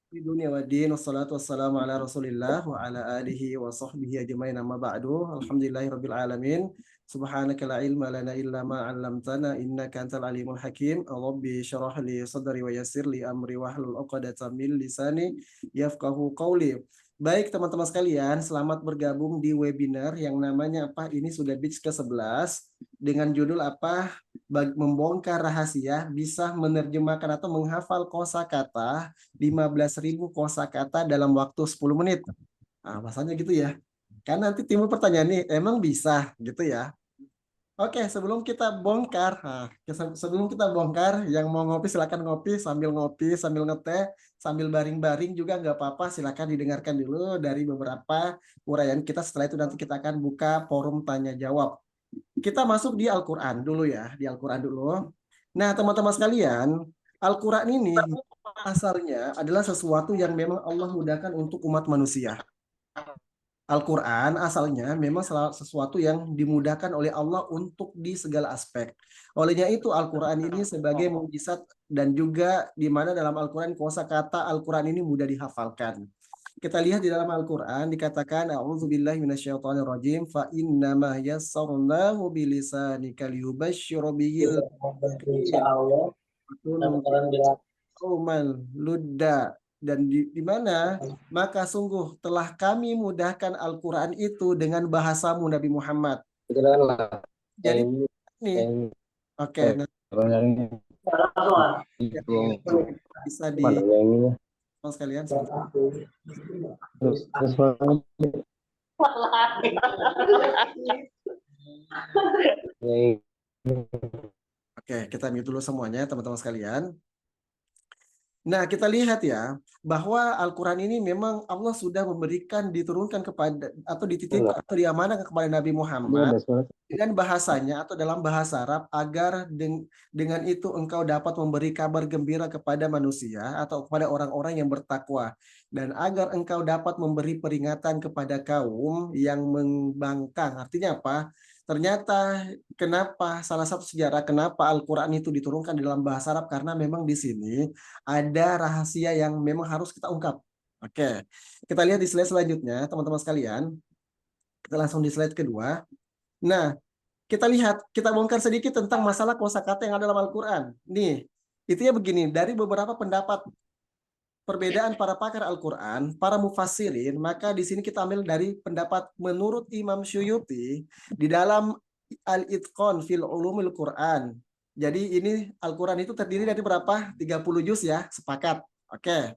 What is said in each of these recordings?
Di dunia wa din wassalatu wassalamu ala rasulillah wa ala alihi wa sahbihi ajmain amma ba'du alhamdulillahi rabbil alamin subhanaka la ilma lana illa ma 'allamtana innaka antal alimul hakim rabbi syrah li sadri wa yassir li amri wahlul 'uqdatam min lisani yafqahu qawli. Baik teman-teman sekalian, selamat bergabung di webinar yang namanya apa? Ini sudah batch ke-11 dengan judul apa? Membongkar rahasia bisa menerjemahkan atau menghafal kosakata 15.000 kosakata dalam waktu 10 menit. Nah, bahasanya gitu ya. Kan nanti timbul pertanyaan nih, emang bisa gitu ya? Oke, sebelum kita bongkar, yang mau ngopi silakan ngopi, sambil ngeteh, sambil baring-baring juga nggak apa-apa, silakan didengarkan dulu dari beberapa uraian kita. Setelah itu nanti kita akan buka forum tanya jawab. Kita masuk di Al-Quran dulu ya, di Al-Quran dulu. Nah, teman-teman sekalian, Al-Quran ini asalnya adalah sesuatu yang memang Allah mudahkan untuk umat manusia. Al-Quran asalnya memang sesuatu yang dimudahkan oleh Allah untuk di segala aspek. Olehnya itu Al-Quran ini sebagai mukjizat dan juga di mana dalam Al-Quran kosakata Al-Quran ini mudah dihafalkan. Kita lihat di dalam Al-Quran dikatakan a'udzubillahi minasyaitonirrajim fa innama yassarnahu bilisanika liyubashshira bihil Insya Allah mudah-mudahan bila Umal Ludda dan di mana maka sungguh telah kami mudahkan Al-Quran itu dengan bahasamu Nabi Muhammad. kebetulan lah Jadi yang nih, yang oke, nah yang ya, itu bisa di mana yang ini sekalian sebentar. terus banget yang Oke, kita mute dulu semuanya teman-teman sekalian. Nah, kita lihat ya, bahwa Al-Quran ini memang Allah sudah memberikan, diturunkan kepada, atau dititip, enggak atau diamanahkan kepada Nabi ini Muhammad ada suara dengan bahasanya atau dalam bahasa Arab agar dengan itu engkau dapat memberi kabar gembira kepada manusia atau kepada orang-orang yang bertakwa dan agar engkau dapat memberi peringatan kepada kaum yang membangkang. Artinya apa? Ternyata kenapa salah satu sejarah kenapa Al-Quran itu diturunkan di dalam bahasa Arab karena memang di sini ada rahasia yang memang harus kita ungkap. Oke, kita lihat di slide selanjutnya teman-teman sekalian. Kita langsung di slide kedua. Nah, kita lihat, kita bongkar sedikit tentang masalah kosakata yang ada dalam Al-Quran. Nih, itu ya begini, dari beberapa pendapat perbedaan para pakar Al-Quran, para mufassirin, maka di sini kita ambil dari pendapat menurut Imam Syuyuti di dalam Al-Itqan fil Ulumil Quran. Jadi ini Al-Quran itu terdiri dari berapa? 30 juz ya, sepakat. Oke.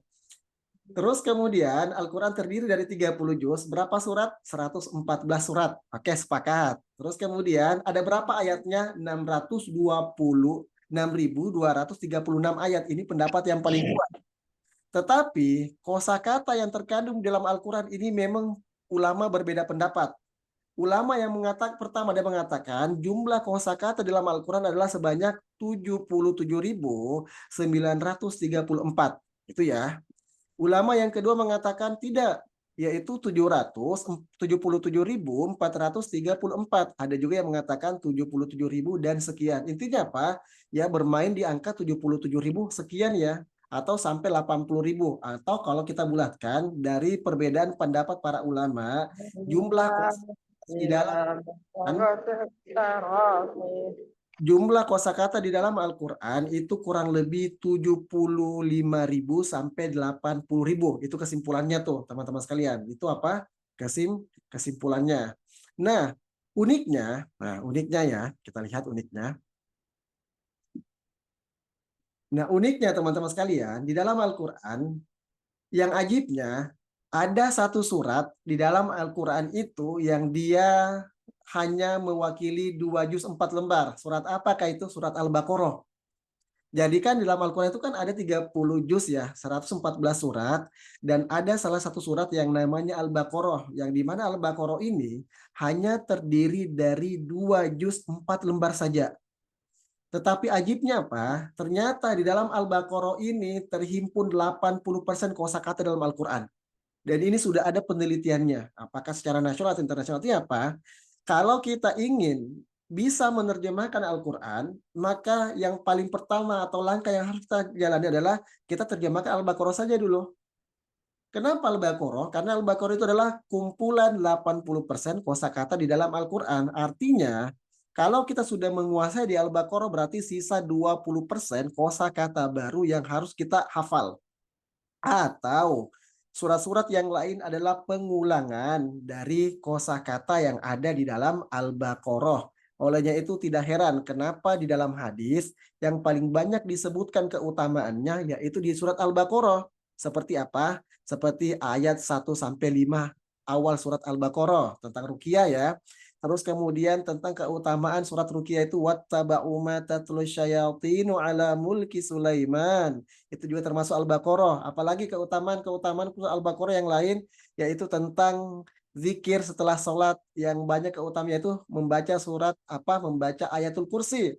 Terus kemudian Al-Quran terdiri dari 30 juz, berapa surat? 114 surat. Oke, sepakat. Terus kemudian ada berapa ayatnya? 626 ayat. Ini pendapat yang paling kuat. Tetapi kosakata yang terkandung dalam Al-Quran ini memang ulama berbeda pendapat. Ulama yang mengatakan pertama dia mengatakan jumlah kosakata dalam Al-Quran adalah sebanyak 77.934. Itu ya. Ulama yang kedua mengatakan tidak, yaitu 777.434. Ada juga yang mengatakan 77.000 dan sekian. Intinya apa? Ya bermain di angka 77.000 sekian ya, atau sampai 80.000. Atau kalau kita bulatkan dari perbedaan pendapat para ulama, jumlah di dalam jumlah kosakata di dalam Al-Quran itu kurang lebih 75.000 sampai 80.000. Itu kesimpulannya tuh, teman-teman sekalian. Itu apa? Kesimpulannya. Nah, uniknya ya, kita lihat uniknya. Nah, uniknya teman-teman sekalian, di dalam Al-Quran, yang ajibnya, ada satu surat di dalam Al-Quran itu yang dia hanya mewakili 2 juz 4 lembar. Surat apakah itu? Surat Al-Baqarah. Jadi kan di dalam Al-Quran itu kan ada 30 juz ya, 114 surat, dan ada salah satu surat yang namanya Al-Baqarah, yang dimana Al-Baqarah ini hanya terdiri dari 2 juz 4 lembar saja. Tetapi ajibnya apa? Ternyata di dalam Al-Baqarah ini terhimpun 80% kosakata dalam Al-Quran. Dan ini sudah ada penelitiannya. Apakah secara nasional atau internasional itu apa? Kalau kita ingin bisa menerjemahkan Al-Quran, maka yang paling pertama atau langkah yang harus kita jalani adalah kita terjemahkan Al-Baqarah saja dulu. Kenapa Al-Baqarah? Karena Al-Baqarah itu adalah kumpulan 80% kosakata di dalam Al-Quran. Artinya, kalau kita sudah menguasai di Al-Baqarah berarti sisa 20% kosakata baru yang harus kita hafal. Atau surat-surat yang lain adalah pengulangan dari kosakata yang ada di dalam Al-Baqarah. Olehnya itu tidak heran kenapa di dalam hadis yang paling banyak disebutkan keutamaannya yaitu di surat Al-Baqarah. Seperti apa? Seperti ayat 1 sampai 5 awal surat Al-Baqarah tentang ruqyah ya. Terus kemudian tentang keutamaan surat ruqyah itu wattaba'u ma tatlu syayatinu ala mulki Sulaiman. Itu juga termasuk Al-Baqarah. Apalagi keutamaan-keutamaan Al-Baqarah yang lain yaitu tentang zikir setelah sholat yang banyak keutamaannya itu membaca surat apa? Membaca ayatul kursi.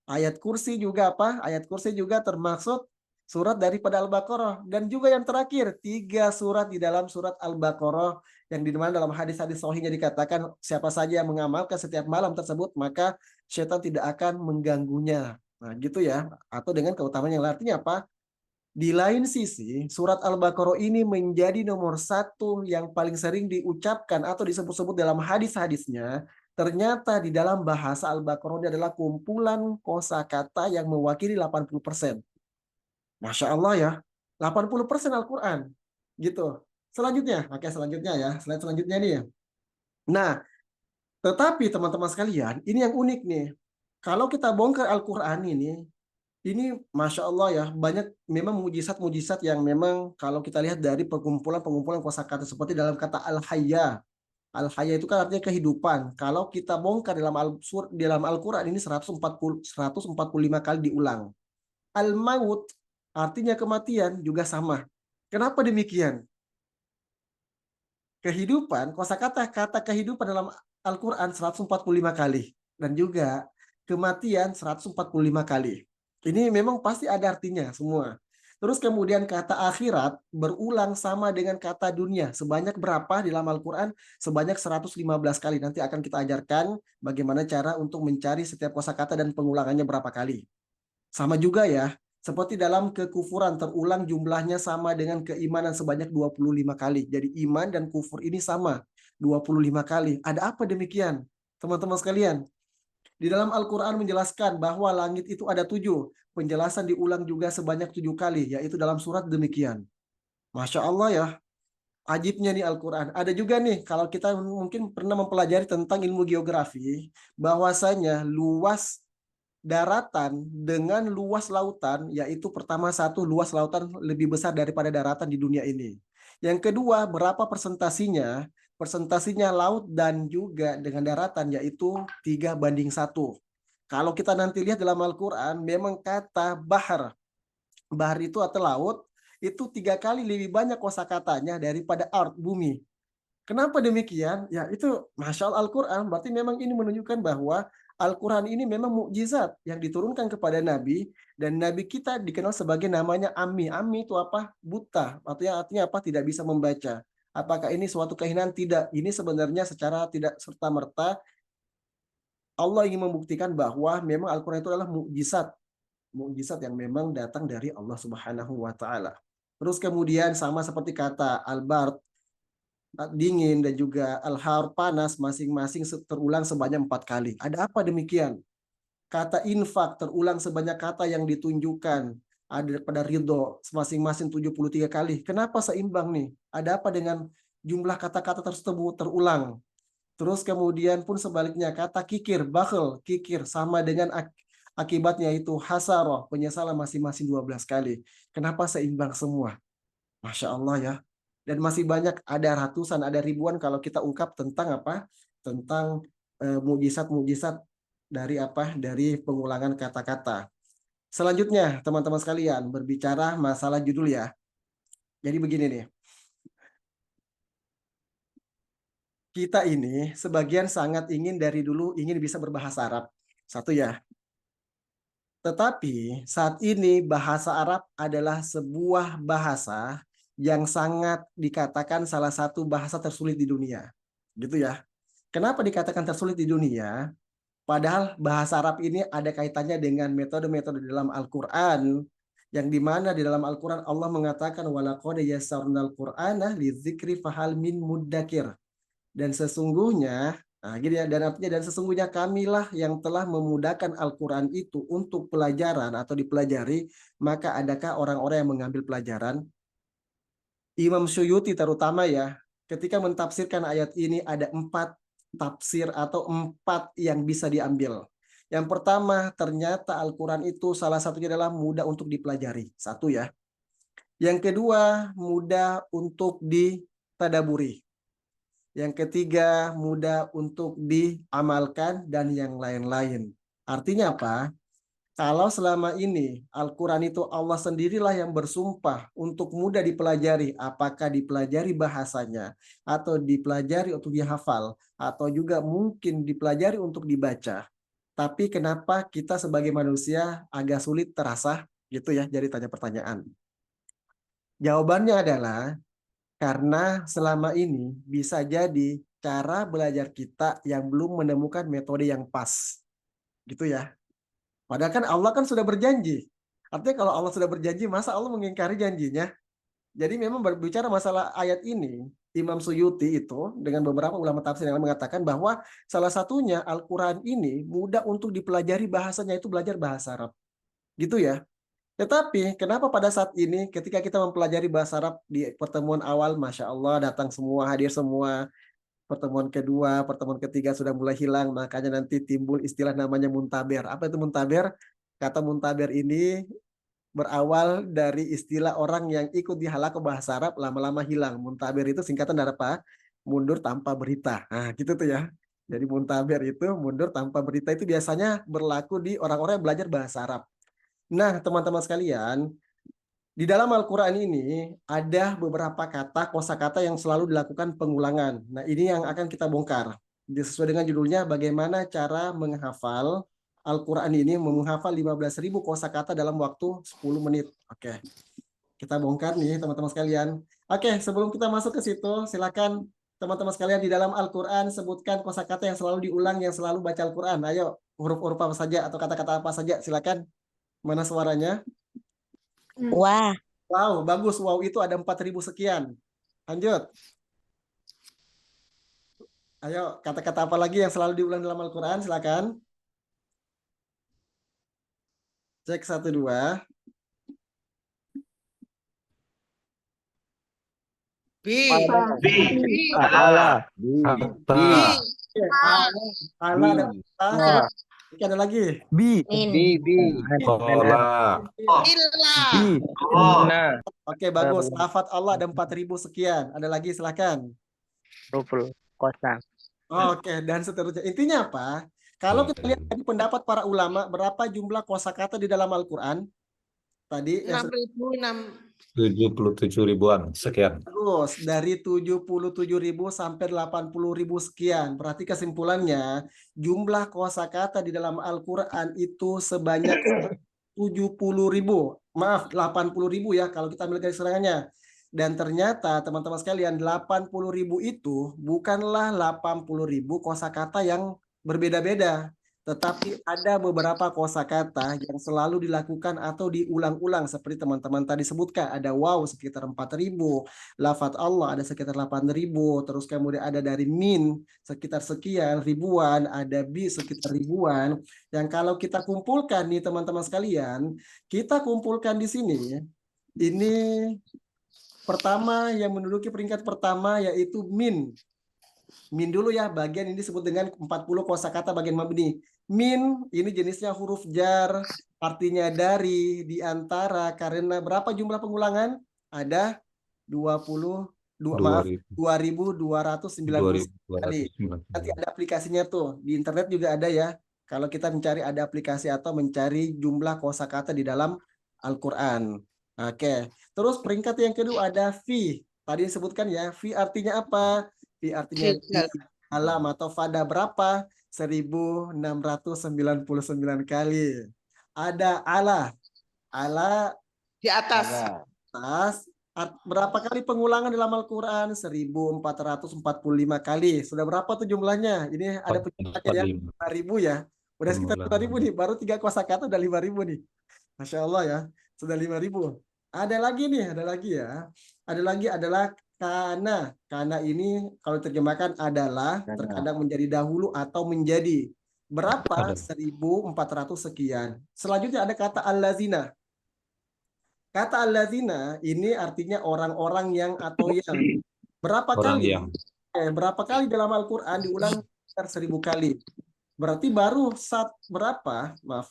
Ayat kursi juga apa? Ayat kursi juga termasuk surat daripada Al-Baqarah. Dan juga yang terakhir, 3 surat di dalam surat Al-Baqarah yang di mana dalam hadis-hadis sahihnya dikatakan siapa saja yang mengamalkan setiap malam tersebut maka syaitan tidak akan mengganggunya. Nah, gitu ya. Atau dengan keutamaan yang lain. Artinya apa? Di lain sisi, surat Al-Baqarah ini menjadi nomor 1 yang paling sering diucapkan atau disebut-sebut dalam hadis-hadisnya. Ternyata di dalam bahasa Al-Baqarah ini adalah kumpulan kosakata yang mewakili 80%. Masya Allah ya, 80% Al-Quran. Gitu. Selanjutnya, oke selanjutnya ya, slide selanjutnya nih. Nah, tetapi teman-teman sekalian, ini yang unik nih. Kalau kita bongkar Al-Quran ini Masya Allah ya, banyak memang mujizat-mujizat yang memang kalau kita lihat dari pengumpulan-pengumpulan kosakata seperti dalam kata Al-Hayya. Al-Hayya itu kan artinya kehidupan. Kalau kita bongkar dalam Al-Quran ini 145 kali diulang. Al-Maut artinya kematian juga sama. Kenapa demikian? Kehidupan, kosakata kata kehidupan dalam Al-Quran 145 kali. Dan juga kematian 145 kali. Ini memang pasti ada artinya semua. Terus kemudian kata akhirat berulang sama dengan kata dunia. Sebanyak berapa di dalam Al-Quran? Sebanyak 115 kali. Nanti akan kita ajarkan bagaimana cara untuk mencari setiap kosakata dan pengulangannya berapa kali. Sama juga ya, seperti dalam kekufuran terulang jumlahnya sama dengan keimanan sebanyak 25 kali. Jadi iman dan kufur ini sama 25 kali. Ada apa demikian? Teman-teman sekalian, di dalam Al-Quran menjelaskan bahwa langit itu ada 7. Penjelasan diulang juga sebanyak 7 kali, yaitu dalam surat demikian. Masya Allah ya, ajibnya nih Al-Quran. Ada juga nih, kalau kita mungkin pernah mempelajari tentang ilmu geografi, bahwasanya luas daratan dengan luas lautan, yaitu pertama satu luas lautan lebih besar daripada daratan di dunia ini. Yang kedua, berapa persentasinya? Persentasinya laut dan juga dengan daratan yaitu 3:1. Kalau kita nanti lihat dalam Al-Quran, memang kata bahar. Bahar itu atau laut, itu 3 kali lebih banyak kosakatanya daripada art, bumi. Kenapa demikian? Ya itu Masya Allah Al-Quran. Berarti memang ini menunjukkan bahwa Al-Quran ini memang mukjizat yang diturunkan kepada Nabi. Dan Nabi kita dikenal sebagai namanya Ammi. Ammi itu apa? Buta. Artinya apa? Tidak bisa membaca. Apakah ini suatu kehinaan? Tidak. Ini sebenarnya secara tidak serta-merta Allah ingin membuktikan bahwa memang Al-Quran itu adalah mukjizat. Mukjizat yang memang datang dari Allah Subhanahu wa Ta'ala. Terus kemudian sama seperti kata Al-Bard, dingin dan juga al-har panas masing-masing terulang sebanyak 4 kali. Ada apa demikian? Kata infak terulang sebanyak kata yang ditunjukkan. Ada pada ridho masing-masing 73 kali. Kenapa seimbang nih? Ada apa dengan jumlah kata-kata tersebut terulang? Terus kemudian pun sebaliknya kata kikir, bakhil, kikir sama dengan akibatnya itu hasaroh, penyesalan masing-masing 12 kali. Kenapa seimbang semua? Masya Allah ya. Dan masih banyak, ada ratusan, ada ribuan kalau kita ungkap tentang apa? Tentang mujizat-mujizat dari apa? Dari pengulangan kata-kata. Selanjutnya, teman-teman sekalian, berbicara masalah judul ya. Jadi begini nih. Kita ini sebagian sangat ingin dari dulu ingin bisa berbahasa Arab. Satu ya. Tetapi saat ini bahasa Arab adalah sebuah bahasa yang sangat dikatakan salah satu bahasa tersulit di dunia. Gitu ya. Kenapa dikatakan tersulit di dunia? Padahal bahasa Arab ini ada kaitannya dengan metode-metode dalam Al-Quran Yang dimana di dalam Al-Quran Allah mengatakan walaqad yassarnal Qur'ana lidzikri fahal min muddakir. Dan sesungguhnya, nah gini ya, dan artinya dan sesungguhnya kamilah yang telah memudahkan Al-Quran itu untuk pelajaran atau dipelajari, maka adakah orang-orang yang mengambil pelajaran? Imam Suyuti terutama ya, ketika mentafsirkan ayat ini ada 4 tafsir atau 4 yang bisa diambil. Yang pertama, ternyata Al-Quran itu salah satunya adalah mudah untuk dipelajari. Satu ya. Yang kedua, mudah untuk ditadaburi. Yang ketiga, mudah untuk diamalkan dan yang lain-lain. Artinya apa? Kalau selama ini Al-Quran itu Allah sendirilah yang bersumpah untuk mudah dipelajari, apakah dipelajari bahasanya, atau dipelajari untuk dihafal, atau juga mungkin dipelajari untuk dibaca. Tapi kenapa kita sebagai manusia agak sulit terasa gitu ya, jadi tanya pertanyaan. Jawabannya adalah karena selama ini bisa jadi cara belajar kita yang belum menemukan metode yang pas. Gitu ya. Padahal kan Allah kan sudah berjanji. Artinya kalau Allah sudah berjanji, masa Allah mengingkari janjinya? Jadi memang berbicara masalah ayat ini, Imam Suyuti itu dengan beberapa ulama tafsir yang mengatakan bahwa salah satunya Al-Quran ini mudah untuk dipelajari bahasanya itu belajar bahasa Arab. Gitu ya. Tetapi kenapa pada saat ini ketika kita mempelajari bahasa Arab di pertemuan awal, Masya Allah datang semua, hadir semua. Pertemuan kedua, pertemuan ketiga sudah mulai hilang, makanya nanti timbul istilah namanya muntaber. Apa itu muntaber? Kata muntaber ini berawal dari istilah orang yang ikut di halaqah bahasa Arab lama-lama hilang. Muntaber itu singkatan dari apa? Mundur tanpa berita. Nah, gitu tuh ya. Jadi muntaber itu mundur tanpa berita itu biasanya berlaku di orang-orang yang belajar bahasa Arab. Nah, teman-teman sekalian, di dalam Al-Quran ini ada beberapa kata, kosakata yang selalu dilakukan pengulangan. Nah, ini yang akan kita bongkar. Sesuai dengan judulnya, bagaimana cara menghafal Al-Quran ini, menghafal 15.000 kosakata dalam waktu 10 menit. Oke, kita bongkar nih teman-teman sekalian. Oke, sebelum kita masuk ke situ, silakan teman-teman sekalian di dalam Al-Quran sebutkan kosakata yang selalu diulang, yang selalu baca Al-Quran. Ayo, huruf-huruf apa saja atau kata-kata apa saja, silakan. Mana suaranya? Wah. Wow, bagus. Wow, itu ada 4.000 sekian. Lanjut. Ayo, kata-kata apa lagi yang selalu diulang dalam Al-Quran? Silakan. Cek 1, 2. Allah. Allah ada apa? Ada lagi. Oke, bagus. Lafat Allah ada 4.000 sekian. Ada lagi, silakan. Oke, dan seterusnya. Intinya apa? Kalau kita lihat tadi pendapat para ulama, berapa jumlah kosakata di dalam Al-Quran? Tadi 77 ribuan sekian. Terus dari 77.000 sampai 80.000 sekian. Berarti kesimpulannya jumlah kosakata di dalam Al-Quran itu sebanyak 70.000. Maaf, 80.000 ya kalau kita ambil garis serangannya. Dan ternyata teman-teman sekalian 80.000 itu bukanlah 80.000 kosakata yang berbeda-beda. Tetapi ada beberapa kosakata yang selalu dilakukan atau diulang-ulang seperti teman-teman tadi sebutkan. Ada wow sekitar 4.000, lafaz Allah ada sekitar 8.000, terus kemudian ada dari min sekitar sekian ribuan, ada bi sekitar ribuan. Yang kalau kita kumpulkan nih teman-teman sekalian, kita kumpulkan di sini. Ini pertama yang menduduki peringkat pertama yaitu min. Min dulu ya, bagian ini disebut dengan 40 kosakata bagian mabni. Min ini jenisnya huruf jar, artinya dari, di antara, karena berapa jumlah pengulangan? Ada 2.290 kali. Nanti ada aplikasinya tuh, di internet juga ada ya. Kalau kita mencari ada aplikasi atau mencari jumlah kosakata di dalam Al-Quran. Oke, terus peringkat yang kedua ada fi. Tadi disebutkan ya, fi artinya apa? Fi artinya alam atau fada berapa? 1.699 kali. Ada ala. Ala di atas. Berapa kali pengulangan dalam Al-Quran? 1.445 kali. Sudah berapa tuh jumlahnya? Ini ada penjelasannya ya, 5.000 ya. Udah sekitar 5.000 nih. Baru 3 kosakata udah 5.000 nih. Masya Allah ya. Sudah 5.000. Ada lagi nih, ada lagi ya. Ada lagi adalah kana. Kana ini kalau terjemahkan adalah terkadang menjadi dahulu atau menjadi. Berapa? Ada. 1.400 sekian. Selanjutnya ada kata allazina. Kata allazina ini artinya orang-orang yang atau yang. Berapa Orang kali? yang. Berapa kali dalam Al-Quran diulang sekitar 1.000 kali. Berarti baru berapa? Maaf.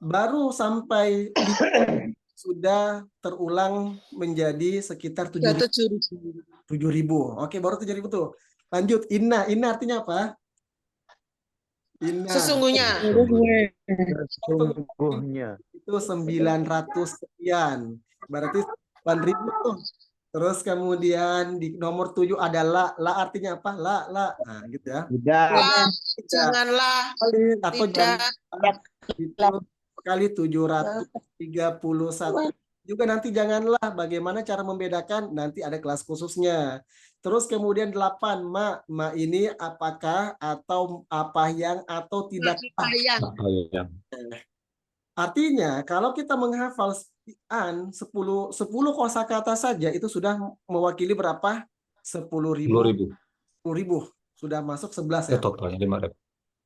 Baru sampai sudah terulang menjadi sekitar 7.000. Oke, baru 7.000 tuh. Lanjut, inna. Inna artinya apa? Inna. Sesungguhnya. Sesungguhnya. Itu 900 sekian. Berarti 8.000 tuh. Terus kemudian di nomor 7 ada la. La artinya apa? La. Nah, gitu ya. Tidak. Wah, janganlah. Atau Tidak. itu kali 731. Juga nanti janganlah, bagaimana cara membedakan, nanti ada kelas khususnya. Terus kemudian 8, ma ini apakah atau apa yang atau tidak. Apa yang. Artinya kalau kita menghafal 10 kosakata saja itu sudah mewakili berapa? 10.000. 10.000. 10.000. Sudah masuk 11 ya. Totalnya 5.000.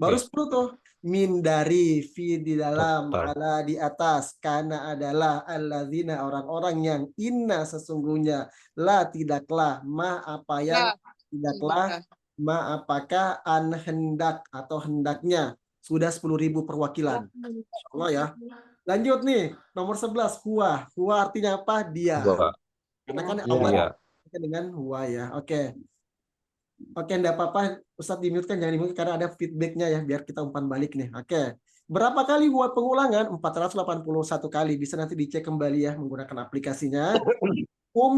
Baru Ya. 10 tuh. Min dari, fi di dalam, Total. ala di atas, kana adalah, alladzina orang-orang yang, inna sesungguhnya, la tidaklah, ma apa yang, tidaklah, ma apakah, an hendak atau hendaknya. Sudah 10.000 perwakilan. Insyaallah ya. Lanjut nih, nomor 11, huwa. Huwa artinya apa? Dia. Gua. Karena kan Ya. Allah Iya. dengan huwa ya. Oke. Oke, enggak apa-apa. Ustadz di-mute kan, jangan di-mute karena ada feedbacknya ya, biar kita umpan balik nih. Oke. Berapa kali huwa pengulangan? 481 kali. Bisa nanti dicek kembali ya menggunakan aplikasinya.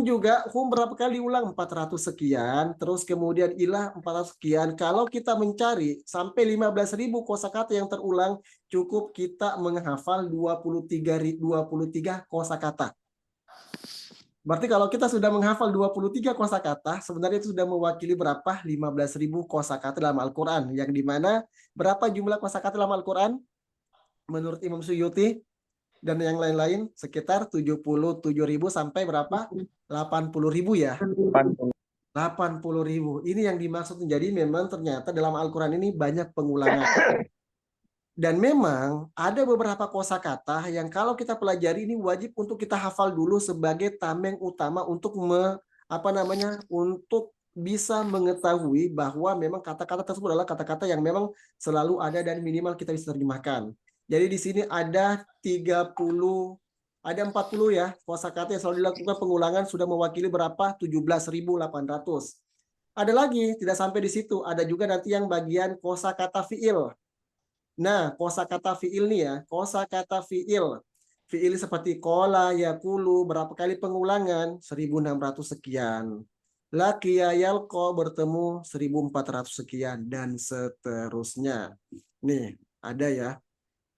Juga, berapa kali ulang? 400 sekian. Terus kemudian ilah 400 sekian. Kalau kita mencari sampai 15.000 kosakata yang terulang, cukup kita menghafal 23 kosakata. Berarti kalau kita sudah menghafal 23 kosakata, sebenarnya itu sudah mewakili berapa? 15.000 kosakata dalam Al-Quran. Yang dimana berapa jumlah kosakata dalam Al-Quran? Menurut Imam Suyuti dan yang lain-lain sekitar 77.000 sampai berapa? 80.000 ya. 80.000. Ini yang dimaksud. Jadi memang ternyata dalam Al-Quran ini banyak pengulangan. Dan memang ada beberapa kosakata yang kalau kita pelajari ini wajib untuk kita hafal dulu sebagai tameng utama untuk untuk bisa mengetahui bahwa memang kata-kata tersebut adalah kata-kata yang memang selalu ada dan minimal kita bisa terjemahkan. Jadi di sini ada 40 ya kosakata yang selalu dilakukan pengulangan sudah mewakili berapa? 17.800. Ada lagi, tidak sampai di situ. Ada juga nanti yang bagian kosakata fiil. Nah, kosakata fiil nih ya, kosakata fiil. Fiil seperti kola, yakulu, berapa kali pengulangan? 1.600 sekian. Laqiya yalqa, bertemu 1.400 sekian, dan seterusnya. Nih, ada ya.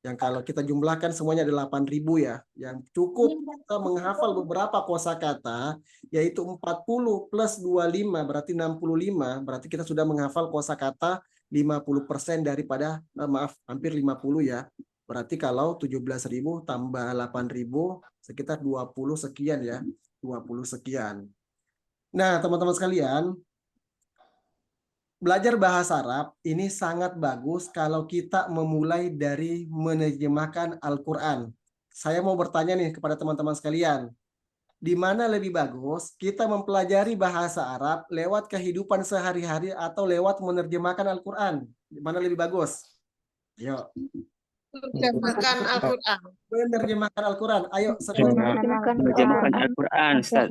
Yang kalau kita jumlahkan semuanya ada 8.000 ya. Yang cukup kita menghafal beberapa kosakata, yaitu 40 plus 25, berarti 65. Berarti kita sudah menghafal kosakata 50% daripada, hampir 50 ya. Berarti kalau 17.000 tambah 8.000, sekitar 20 sekian ya. 20 sekian. Nah, teman-teman sekalian, belajar bahasa Arab ini sangat bagus kalau kita memulai dari menerjemahkan Al-Quran. Saya mau bertanya nih kepada teman-teman sekalian, di mana lebih bagus kita mempelajari bahasa Arab lewat kehidupan sehari-hari atau lewat menerjemahkan Al-Quran? Di mana lebih bagus? Ayo. Menerjemahkan Al-Quran. Menerjemahkan Al-Quran. Ayo, Menerjemahkan Al-Quran, Ustaz.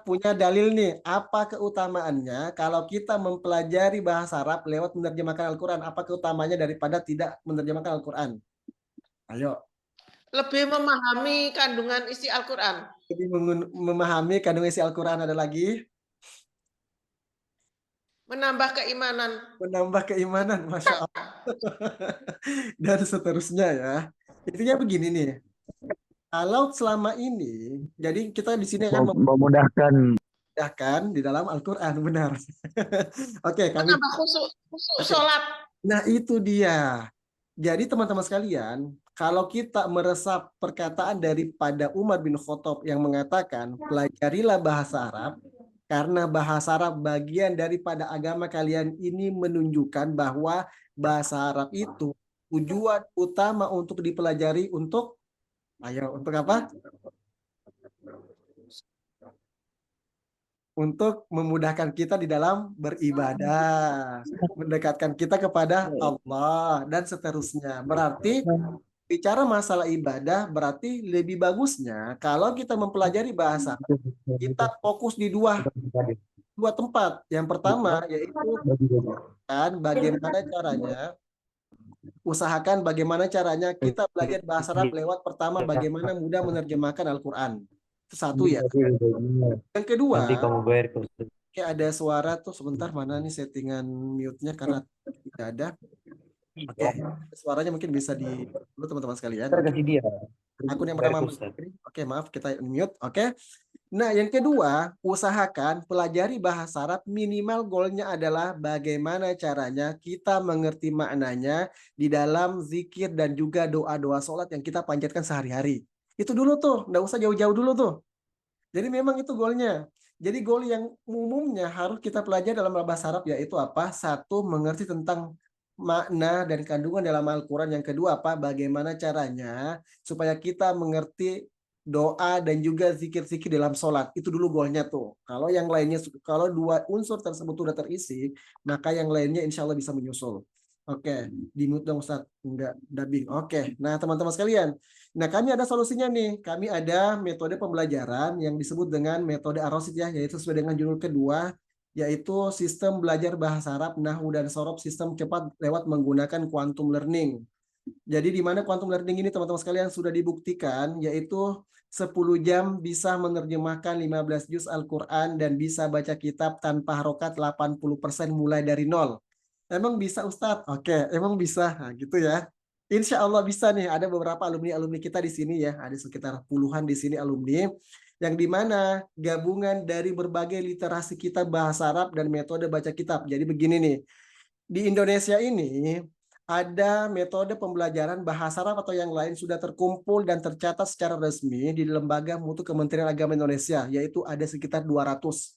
punya dalil nih. Apa keutamaannya kalau kita mempelajari bahasa Arab lewat menerjemahkan Al-Quran? Apa keutamaannya daripada tidak menerjemahkan Al-Quran? Ayo. Lebih memahami kandungan isi Al-Quran. Lebih memahami kandungan isi Al-Quran. Ada lagi? Menambah keimanan. Menambah keimanan, Masya Allah. Dan seterusnya ya. Intinya begini nih. Kalau selama ini, jadi kita di sini akan Memudahkan memudahkan di dalam Al-Quran, benar. Oke, kami. Menambah khusyuk sholat. Nah itu dia. Jadi teman-teman sekalian, kalau kita meresap perkataan daripada Umar bin Khattab yang mengatakan, pelajarilah bahasa Arab, karena bahasa Arab bagian daripada agama kalian ini menunjukkan bahwa bahasa Arab itu tujuan utama untuk dipelajari untuk, untuk apa? Untuk memudahkan kita di dalam beribadah, mendekatkan kita kepada Allah, dan seterusnya. Berarti bicara masalah ibadah, berarti lebih bagusnya kalau kita mempelajari bahasa, kita fokus di dua tempat. Yang pertama yaitu usahakan bagaimana caranya kita belajar bahasa Arab lewat pertama bagaimana mudah menerjemahkan Al-Quran. Itu satu ya. Yang kedua, kayak ada suara tuh, sebentar, mana nih settingan mute-nya karena tidak ada. Oke, suaranya mungkin bisa di dulu teman-teman sekalian. Akun yang pertama. Oke, maaf, kita mute. Oke. Nah, yang kedua, usahakan pelajari bahasa Arab, minimal goalnya adalah bagaimana caranya kita mengerti maknanya di dalam zikir dan juga doa-doa sholat yang kita panjatkan sehari-hari. Itu dulu tuh, nggak usah jauh-jauh dulu tuh. Jadi memang itu goalnya. Jadi goal yang umumnya harus kita pelajari dalam bahasa Arab yaitu apa? Satu, mengerti tentang makna dan kandungan dalam Al-Quran. Yang kedua apa? Bagaimana caranya supaya kita mengerti doa dan juga zikir-zikir dalam sholat. Itu dulu goalnya tuh. Kalau yang lainnya, kalau dua unsur tersebut sudah terisi, maka yang lainnya insya Allah bisa menyusul. Oke, di mute dong Ustaz. Enggak, dubbing. Oke, nah teman-teman sekalian. Nah, kami ada solusinya nih. Kami ada metode pembelajaran yang disebut dengan metode Ar-Rasyid ya, yaitu sesuai dengan judul kedua, yaitu sistem belajar bahasa Arab, Nahwu dan Shorof sistem cepat lewat menggunakan quantum learning. Jadi di mana quantum learning ini teman-teman sekalian sudah dibuktikan, yaitu 10 jam bisa menerjemahkan 15 juz Al-Quran dan bisa baca kitab tanpa harokat 80% mulai dari nol. Emang bisa Ustadz? Oke, emang bisa. Nah, gitu ya. Insya Allah bisa nih. Ada beberapa alumni kita di sini ya. Ada sekitar puluhan di sini alumni. Yang dimana gabungan dari berbagai literasi kitab bahasa Arab dan metode baca kitab. Jadi begini nih. Di Indonesia ini ada metode pembelajaran bahasa Arab atau yang lain sudah terkumpul dan tercatat secara resmi di Lembaga Mutu Kementerian Agama Indonesia. Yaitu ada sekitar 200.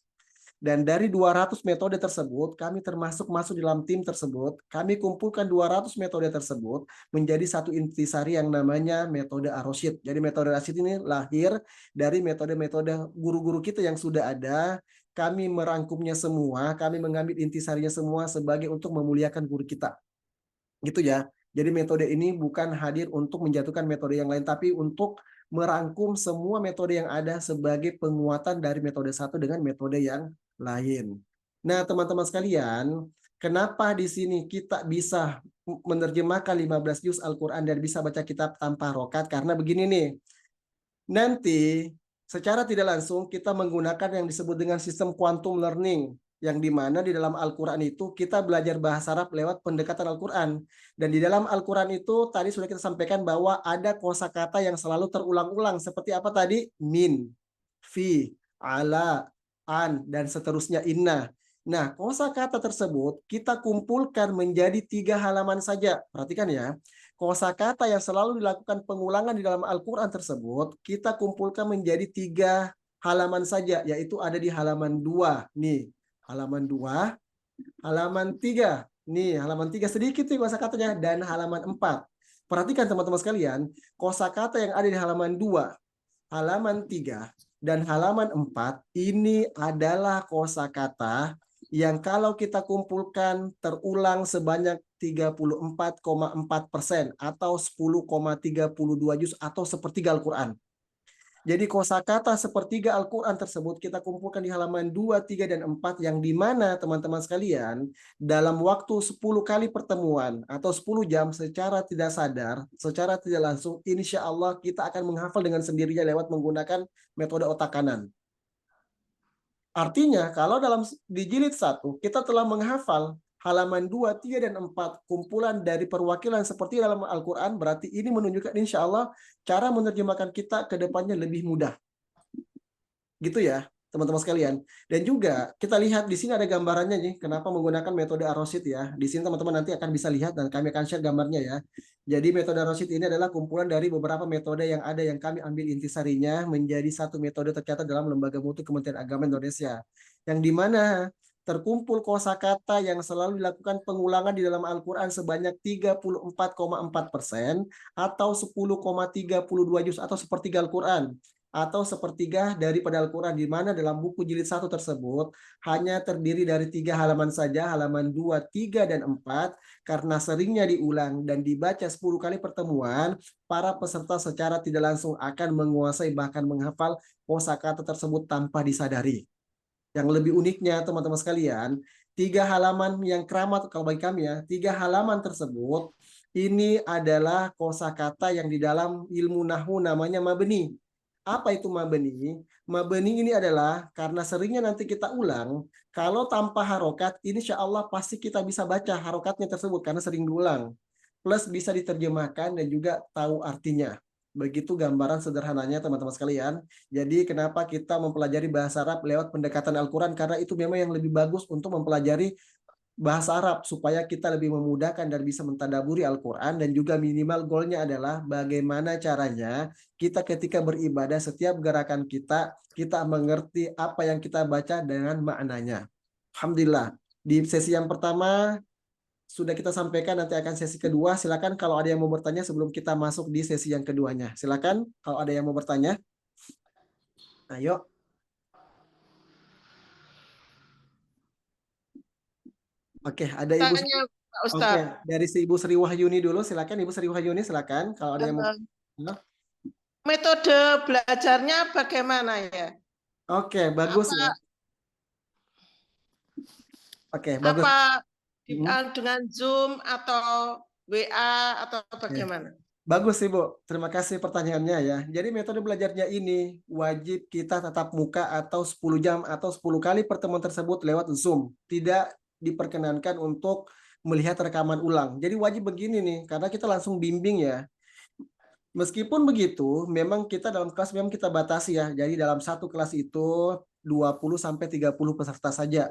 Dan dari 200 metode tersebut, kami termasuk masuk dalam tim tersebut. Kami kumpulkan 200 metode tersebut menjadi satu intisari yang namanya metode Ar-Rasyid. Jadi metode Ar-Rasyid ini lahir dari metode-metode guru-guru kita yang sudah ada. Kami merangkumnya semua, kami mengambil intisarinya semua sebagai untuk memuliakan guru kita. Gitu ya. Jadi metode ini bukan hadir untuk menjatuhkan metode yang lain, tapi untuk merangkum semua metode yang ada sebagai penguatan dari metode satu dengan metode yang lain. Nah, teman-teman sekalian, kenapa di sini kita bisa menerjemahkan 15 juz Al-Quran dan bisa baca kitab tanpa harokat? Karena begini nih, nanti secara tidak langsung kita menggunakan yang disebut dengan sistem quantum learning, yang dimana di dalam Al-Quran itu kita belajar bahasa Arab lewat pendekatan Al-Quran. Dan di dalam Al-Quran itu tadi sudah kita sampaikan bahwa ada kosakata yang selalu terulang-ulang. Seperti apa tadi? Min, fi, ala, an, dan seterusnya inna. Nah, kosakata tersebut kita kumpulkan menjadi 3 halaman saja. Perhatikan ya. Kosakata yang selalu dilakukan pengulangan di dalam Al-Quran tersebut kita kumpulkan menjadi 3 halaman saja, yaitu ada di halaman 2. Nih, halaman 2, halaman 3. Nih, halaman 3 sedikit nih kosakatanya, dan halaman 4. Perhatikan teman-teman sekalian, kosakata yang ada di halaman 2, halaman 3, dan halaman 4 ini adalah kosakata yang kalau kita kumpulkan terulang sebanyak 34,4% atau 10,32 juz atau sepertiga Al-Quran. Jadi kosakata sepertiga Al-Quran tersebut kita kumpulkan di halaman 2, 3, dan 4 yang dimana teman-teman sekalian dalam waktu 10 kali pertemuan atau 10 jam secara tidak sadar, secara tidak langsung, insya Allah kita akan menghafal dengan sendirinya lewat menggunakan metode otak kanan. Artinya kalau di jilid 1 kita telah menghafal halaman 2, 3, dan 4 kumpulan dari perwakilan seperti dalam Al-Quran, berarti ini menunjukkan insya Allah cara menerjemahkan kita ke depannya lebih mudah. Gitu ya. teman-teman sekalian. Dan juga kita lihat di sini ada gambarannya nih, kenapa menggunakan metode Ar-Rasyid ya. Di sini teman-teman nanti akan bisa lihat dan kami akan share gambarnya ya. Jadi metode Ar-Rasyid ini adalah kumpulan dari beberapa metode yang ada yang kami ambil intisarinya menjadi satu metode tercatat dalam Lembaga Mutu Kementerian Agama Indonesia. Yang dimana terkumpul kosakata yang selalu dilakukan pengulangan di dalam Al-Quran sebanyak 34,4% atau 10,32 juz atau sepertiga Al-Quran atau sepertiga daripada Al-Quran, di mana dalam buku jilid 1 tersebut hanya terdiri dari 3 halaman saja, halaman 2, 3, dan 4, karena seringnya diulang dan dibaca 10 kali pertemuan, para peserta secara tidak langsung akan menguasai bahkan menghafal kosakata tersebut tanpa disadari. Yang lebih uniknya teman-teman sekalian, 3 halaman yang keramat kalau bagi kami ya, 3 halaman tersebut ini adalah kosakata yang di dalam ilmu nahwu namanya mabni. Apa itu mabni? Mabni ini adalah karena seringnya nanti kita ulang, kalau tanpa harokat, insya Allah pasti kita bisa baca harokatnya tersebut karena sering diulang. Plus bisa diterjemahkan dan juga tahu artinya. Begitu gambaran sederhananya teman-teman sekalian. Jadi kenapa kita mempelajari bahasa Arab lewat pendekatan Al-Quran? Karena itu memang yang lebih bagus untuk mempelajari bahasa Arab supaya kita lebih memudahkan dan bisa mentadaburi Al-Quran, dan juga minimal goalnya adalah bagaimana caranya kita ketika beribadah setiap gerakan kita mengerti apa yang kita baca dengan maknanya. Alhamdulillah. Di sesi yang pertama sudah kita sampaikan, nanti akan sesi kedua. Silakan kalau ada yang mau bertanya sebelum kita masuk di sesi yang keduanya. Silakan kalau ada yang mau bertanya. Ayo. Oke, ada Ibu. Tanya, Pak Oke, Ustadz. dari si Ibu Sri Wahyuni dulu. Silakan Ibu Sri Wahyuni, silakan kalau ada yang mau. Metode belajarnya bagaimana ya? Oke, bagus ya. Oke, bagus. Apa dengan Zoom atau WA atau bagaimana? Bagus Ibu, terima kasih pertanyaannya ya. Jadi metode belajarnya ini wajib kita tatap muka atau 10 jam atau 10 kali pertemuan tersebut lewat Zoom. Tidak diperkenankan untuk melihat rekaman ulang. Jadi wajib begini nih, karena kita langsung bimbing ya. Meskipun begitu, memang kita dalam kelas memang kita batasi ya. Jadi dalam satu kelas itu 20-30 peserta saja.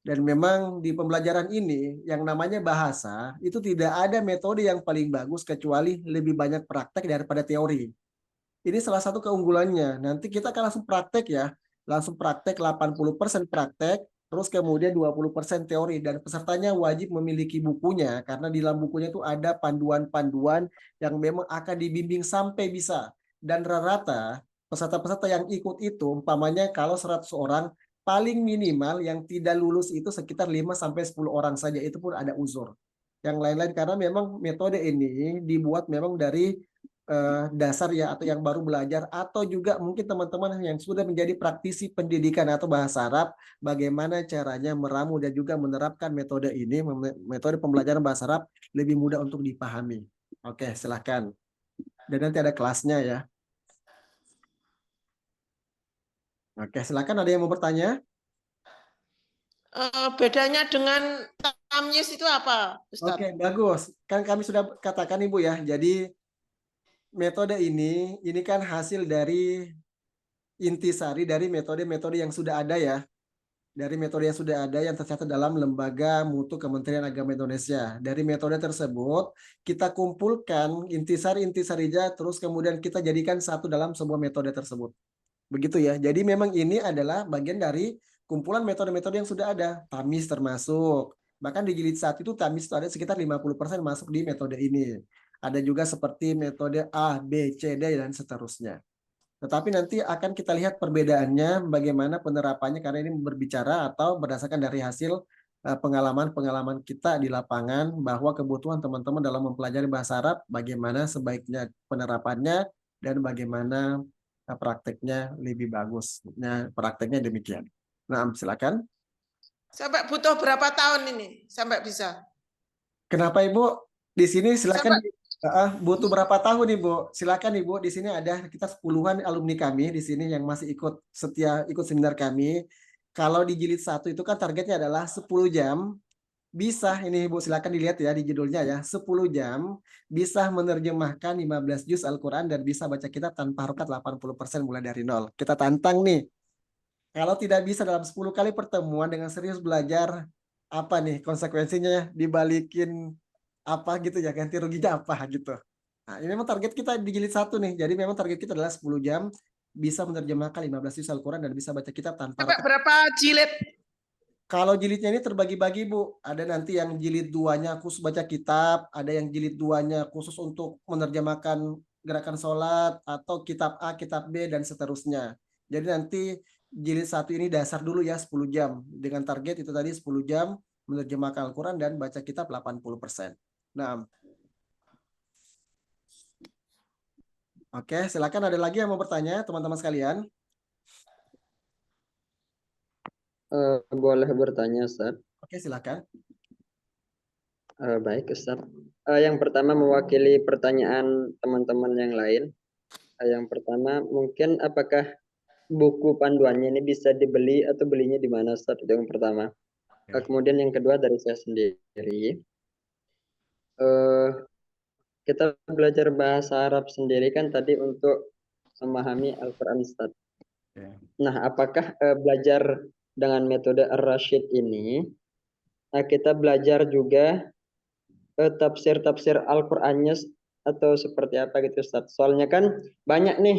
Dan memang di pembelajaran ini yang namanya bahasa itu tidak ada metode yang paling bagus kecuali lebih banyak praktek daripada teori. Ini salah satu keunggulannya. Nanti kita akan langsung praktek ya. Langsung praktek 80% praktek, terus kemudian 20% teori, dan pesertanya wajib memiliki bukunya karena di dalam bukunya itu ada panduan-panduan yang memang akan dibimbing sampai bisa. Dan rata-rata peserta-peserta yang ikut itu umpamanya kalau 100 orang paling minimal yang tidak lulus itu sekitar 5-10 orang saja, itu pun ada uzur. Yang lain-lain karena memang metode ini dibuat memang dari dasar ya, atau yang baru belajar, atau juga mungkin teman-teman yang sudah menjadi praktisi pendidikan atau bahasa Arab, bagaimana caranya meramu dan juga menerapkan metode ini, metode pembelajaran bahasa Arab lebih mudah untuk dipahami. Oke, silakan. Dan nanti ada kelasnya ya. Oke, silakan ada yang mau bertanya? Bedanya dengan tamyiz itu apa, Ustaz? Oke, bagus. Kan kami sudah katakan Ibu ya. Jadi metode ini kan hasil dari intisari dari metode-metode yang sudah ada ya. Dari metode yang sudah ada yang tercatat dalam Lembaga Mutu Kementerian Agama Indonesia. Dari metode tersebut kita kumpulkan intisari-intisarinya, terus kemudian kita jadikan satu dalam sebuah metode tersebut. Begitu ya. Jadi memang ini adalah bagian dari kumpulan metode-metode yang sudah ada. Tamyiz termasuk. Bahkan di jilid 1 itu tamyiz itu ada sekitar 50% masuk di metode ini. Ada juga seperti metode A, B, C, D, dan seterusnya. Tetapi nanti akan kita lihat perbedaannya bagaimana penerapannya, karena ini berbicara atau berdasarkan dari hasil pengalaman-pengalaman kita di lapangan, bahwa kebutuhan teman-teman dalam mempelajari bahasa Arab, bagaimana sebaiknya penerapannya dan bagaimana prakteknya lebih bagus. Nah, prakteknya demikian. Nah, silakan. Sampai butuh berapa tahun ini sampai bisa? Kenapa Ibu? Di sini silakan. Butuh berapa tahun Ibu? Silakan Ibu. Di sini ada kita 10-an alumni kami di sini yang masih ikut seminar kami. Kalau di jilid 1 itu kan targetnya adalah 10 jam. Bisa ini Ibu, silakan dilihat ya di judulnya ya. 10 jam bisa menerjemahkan 15 juz Al-Quran dan bisa baca kitab tanpa harokat 80% mulai dari nol. Kita tantang nih. Kalau tidak bisa dalam 10 kali pertemuan dengan serius belajar, apa nih konsekuensinya? Dibalikin apa gitu ya, ganti ruginya apa gitu. Nah, ini memang target kita di jilid 1 nih. Jadi memang target kita adalah 10 jam bisa menerjemahkan 15 juz Al-Quran dan bisa baca kitab tanpa Coba berapa jilid? Kalau jilidnya ini terbagi-bagi, Bu. Ada nanti yang jilid 2-nya khusus baca kitab, ada yang jilid 2-nya khusus untuk menerjemahkan gerakan sholat, atau kitab A, kitab B, dan seterusnya. Jadi nanti jilid 1 ini dasar dulu ya, 10 jam. Dengan target itu tadi 10 jam, menerjemahkan Al-Quran dan baca kitab 80%. Nah, oke, silakan ada lagi yang mau bertanya, teman-teman sekalian. Boleh bertanya, Ustaz? Oke, silakan. Baik, Ustaz. Yang pertama mewakili pertanyaan teman-teman yang lain. Yang pertama, mungkin apakah buku panduannya ini bisa dibeli atau belinya di mana, Ustaz? Itu yang pertama. Kemudian yang kedua dari saya sendiri. Kita belajar bahasa Arab sendiri kan tadi untuk memahami Al-Quran, Ustaz. Nah, apakah belajar dengan metode Ar-Rasyid ini, kita belajar juga tafsir-tafsir Al-Qur'annya atau seperti apa gitu, Ustaz? Soalnya kan banyak nih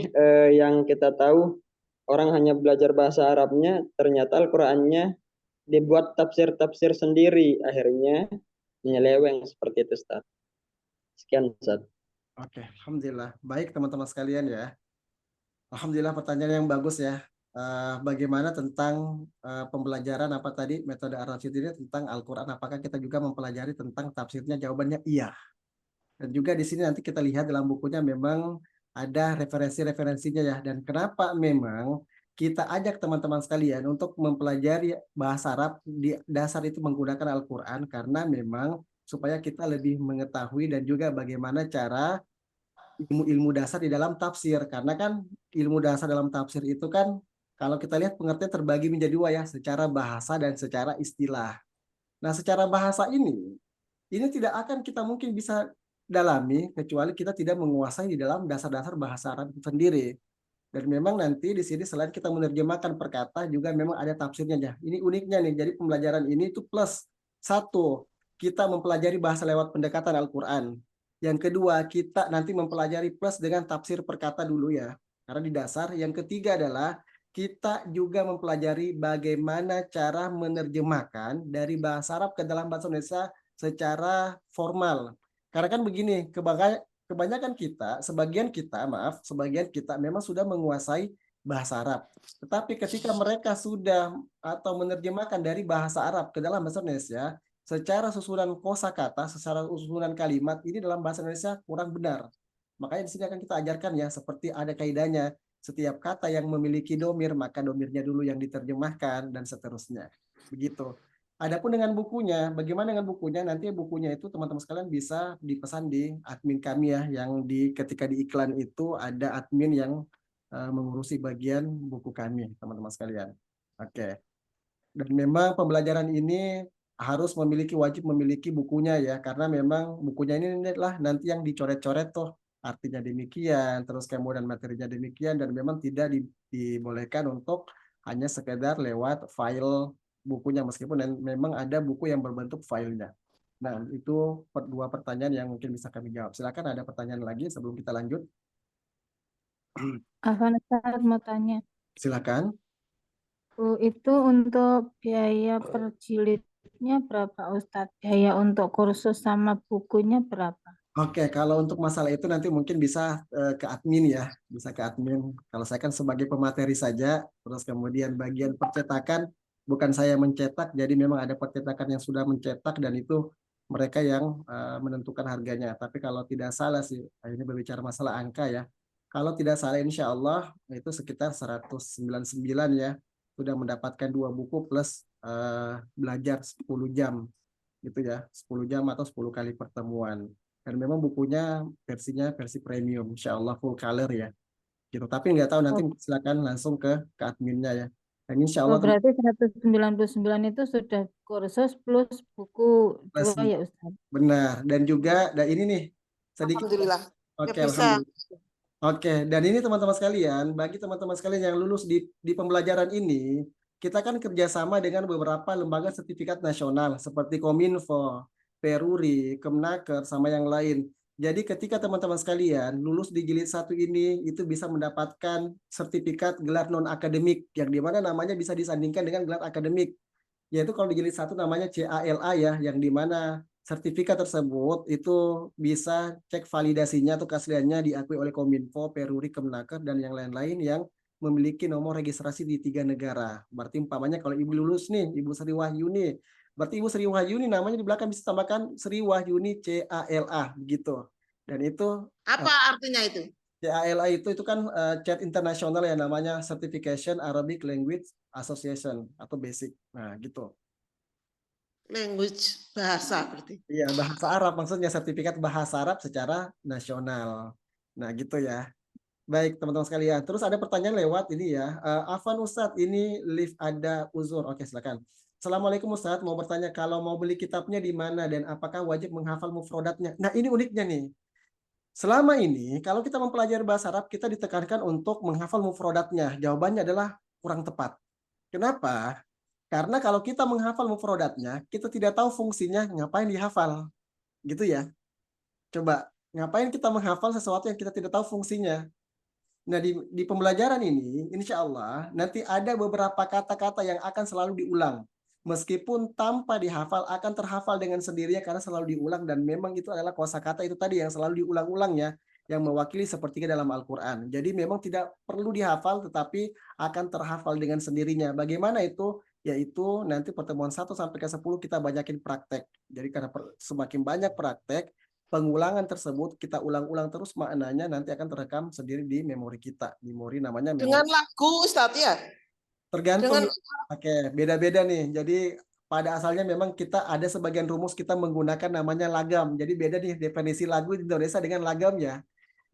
yang kita tahu orang hanya belajar bahasa Arabnya, ternyata Al-Qur'annya dibuat tafsir-tafsir sendiri, akhirnya menyeleweng seperti itu, Ustaz. Sekian, Ustaz. Oke, alhamdulillah. Baik teman-teman sekalian ya. Alhamdulillah pertanyaan yang bagus ya. Bagaimana tentang pembelajaran apa tadi metode Ar-Rasyid ini tentang Al-Quran? Apakah kita juga mempelajari tentang tafsirnya? Jawabannya iya. Dan juga di sini nanti kita lihat dalam bukunya memang ada referensi-referensinya ya. Dan kenapa memang kita ajak teman-teman sekalian untuk mempelajari bahasa Arab di dasar itu menggunakan Al-Quran karena memang supaya kita lebih mengetahui dan juga bagaimana cara ilmu-ilmu dasar di dalam tafsir. Karena kan ilmu dasar dalam tafsir itu kan kalau kita lihat pengertian terbagi menjadi dua ya, secara bahasa dan secara istilah. Nah, secara bahasa ini tidak akan kita mungkin bisa dalami kecuali kita tidak menguasai di dalam dasar-dasar bahasa Arab itu sendiri. Dan memang nanti di sini selain kita menerjemahkan perkata juga memang ada tafsirnya ya. Ini uniknya nih. Jadi pembelajaran ini itu plus satu, kita mempelajari bahasa lewat pendekatan Al-Quran. Yang kedua, kita nanti mempelajari plus dengan tafsir perkata dulu ya. Karena di dasar. Yang ketiga adalah kita juga mempelajari bagaimana cara menerjemahkan dari bahasa Arab ke dalam bahasa Indonesia secara formal. Karena kan begini, kebanyakan kita, sebagian kita memang sudah menguasai bahasa Arab. Tetapi ketika mereka sudah atau menerjemahkan dari bahasa Arab ke dalam bahasa Indonesia, secara susunan kosakata, secara susunan kalimat ini dalam bahasa Indonesia kurang benar. Makanya di sini akan kita ajarkan ya, seperti ada kaidahnya. Setiap kata yang memiliki domir, maka domirnya dulu yang diterjemahkan dan seterusnya. Begitu. Adapun dengan bukunya, bagaimana dengan bukunya? Nanti bukunya itu teman-teman sekalian bisa dipesan di admin kami ya, yang ketika di iklan itu ada admin yang mengurusi bagian buku kami, teman-teman sekalian. Oke. Dan memang pembelajaran ini harus wajib memiliki bukunya ya, karena memang bukunya ini adalah nanti yang dicoret-coret tuh artinya demikian, terus kemudian materinya demikian, dan memang tidak dibolehkan untuk hanya sekedar lewat file bukunya, meskipun memang ada buku yang berbentuk filenya. Nah, itu dua pertanyaan yang mungkin bisa kami jawab. Silakan ada pertanyaan lagi sebelum kita lanjut. Afwan, Ustaz mau tanya. Silakan. Itu untuk biaya per jilidnya berapa, Ustadz? Biaya untuk kursus sama bukunya berapa? Oke, kalau untuk masalah itu nanti mungkin bisa ke admin ya, bisa ke admin. Kalau saya kan sebagai pemateri saja, terus kemudian bagian percetakan bukan saya mencetak, jadi memang ada percetakan yang sudah mencetak dan itu mereka yang menentukan harganya. Tapi kalau tidak salah sih, ini berbicara masalah angka ya. Kalau tidak salah insya Allah itu sekitar 199 ya, sudah mendapatkan 2 buku plus belajar 10 jam gitu ya, 10 jam atau 10 kali pertemuan. Dan memang bukunya versinya versi premium, insya Allah full color ya. Gitu. Tapi nggak tahu nanti silakan langsung ke adminnya ya. Dan insya Allah berarti 199 itu sudah kursus plus buku plus, 2 ya Ustaz? benar. Dan juga, ini nih sedikit. Alhamdulillah. Oke, Ya, bisa. alhamdulillah. Oke, dan ini teman-teman sekalian, bagi teman-teman sekalian yang lulus di pembelajaran ini, kita kan kerjasama dengan beberapa lembaga sertifikat nasional seperti Kominfo, Peruri, Kemnaker, sama yang lain. Jadi ketika teman-teman sekalian lulus di jilid 1 ini, itu bisa mendapatkan sertifikat gelar non-akademik, yang dimana namanya bisa disandingkan dengan gelar akademik. Yaitu kalau di jilid 1 namanya CALA ya, yang dimana sertifikat tersebut itu bisa cek validasinya atau keasliannya diakui oleh Kominfo, Peruri, Kemnaker, dan yang lain-lain yang memiliki nomor registrasi di 3 negara. Berarti umpamanya kalau Ibu lulus nih, Ibu Sri Wahyuni, berarti Ibu Sri Wahyuni namanya di belakang bisa tambahkan Sri Wahyuni CALA begitu. Dan itu Apa artinya itu? CALA itu kan chat internasional ya, namanya Certification Arabic Language Association atau BASIC. Nah, gitu. Language, bahasa berarti. Iya, bahasa Arab maksudnya, sertifikat bahasa Arab secara nasional. Nah, gitu ya. Baik, teman-teman sekalian. Terus ada pertanyaan lewat ini ya. Afwan Ustadz, ini live ada uzur. Oke, silakan. Assalamualaikum Ustadz, mau bertanya kalau mau beli kitabnya di mana dan apakah wajib menghafal mufrodatnya? Nah, ini uniknya nih. Selama ini, kalau kita mempelajari bahasa Arab, kita ditekankan untuk menghafal mufrodatnya. Jawabannya adalah kurang tepat. Kenapa? Karena kalau kita menghafal mufrodatnya, kita tidak tahu fungsinya ngapain dihafal. Gitu ya. Coba, ngapain kita menghafal sesuatu yang kita tidak tahu fungsinya? Nah, di pembelajaran ini, insya Allah, nanti ada beberapa kata-kata yang akan selalu diulang. Meskipun tanpa dihafal, akan terhafal dengan sendirinya karena selalu diulang, dan memang itu adalah kosakata itu tadi yang selalu diulang-ulang ya, yang mewakili sepertiga dalam Al-Quran. Jadi memang tidak perlu dihafal, tetapi akan terhafal dengan sendirinya. Bagaimana itu? Yaitu nanti pertemuan 1 sampai ke 10 kita banyakin praktek. Jadi karena semakin banyak praktek, pengulangan tersebut kita ulang-ulang terus, maknanya nanti akan terekam sendiri di memori kita. Memori namanya memori. Dengan lagu Ustadz ya? Tergantung. Dengan... Oke, beda-beda nih. Jadi pada asalnya memang kita ada sebagian rumus kita menggunakan namanya lagam. Jadi beda nih definisi lagu di Indonesia dengan lagam ya.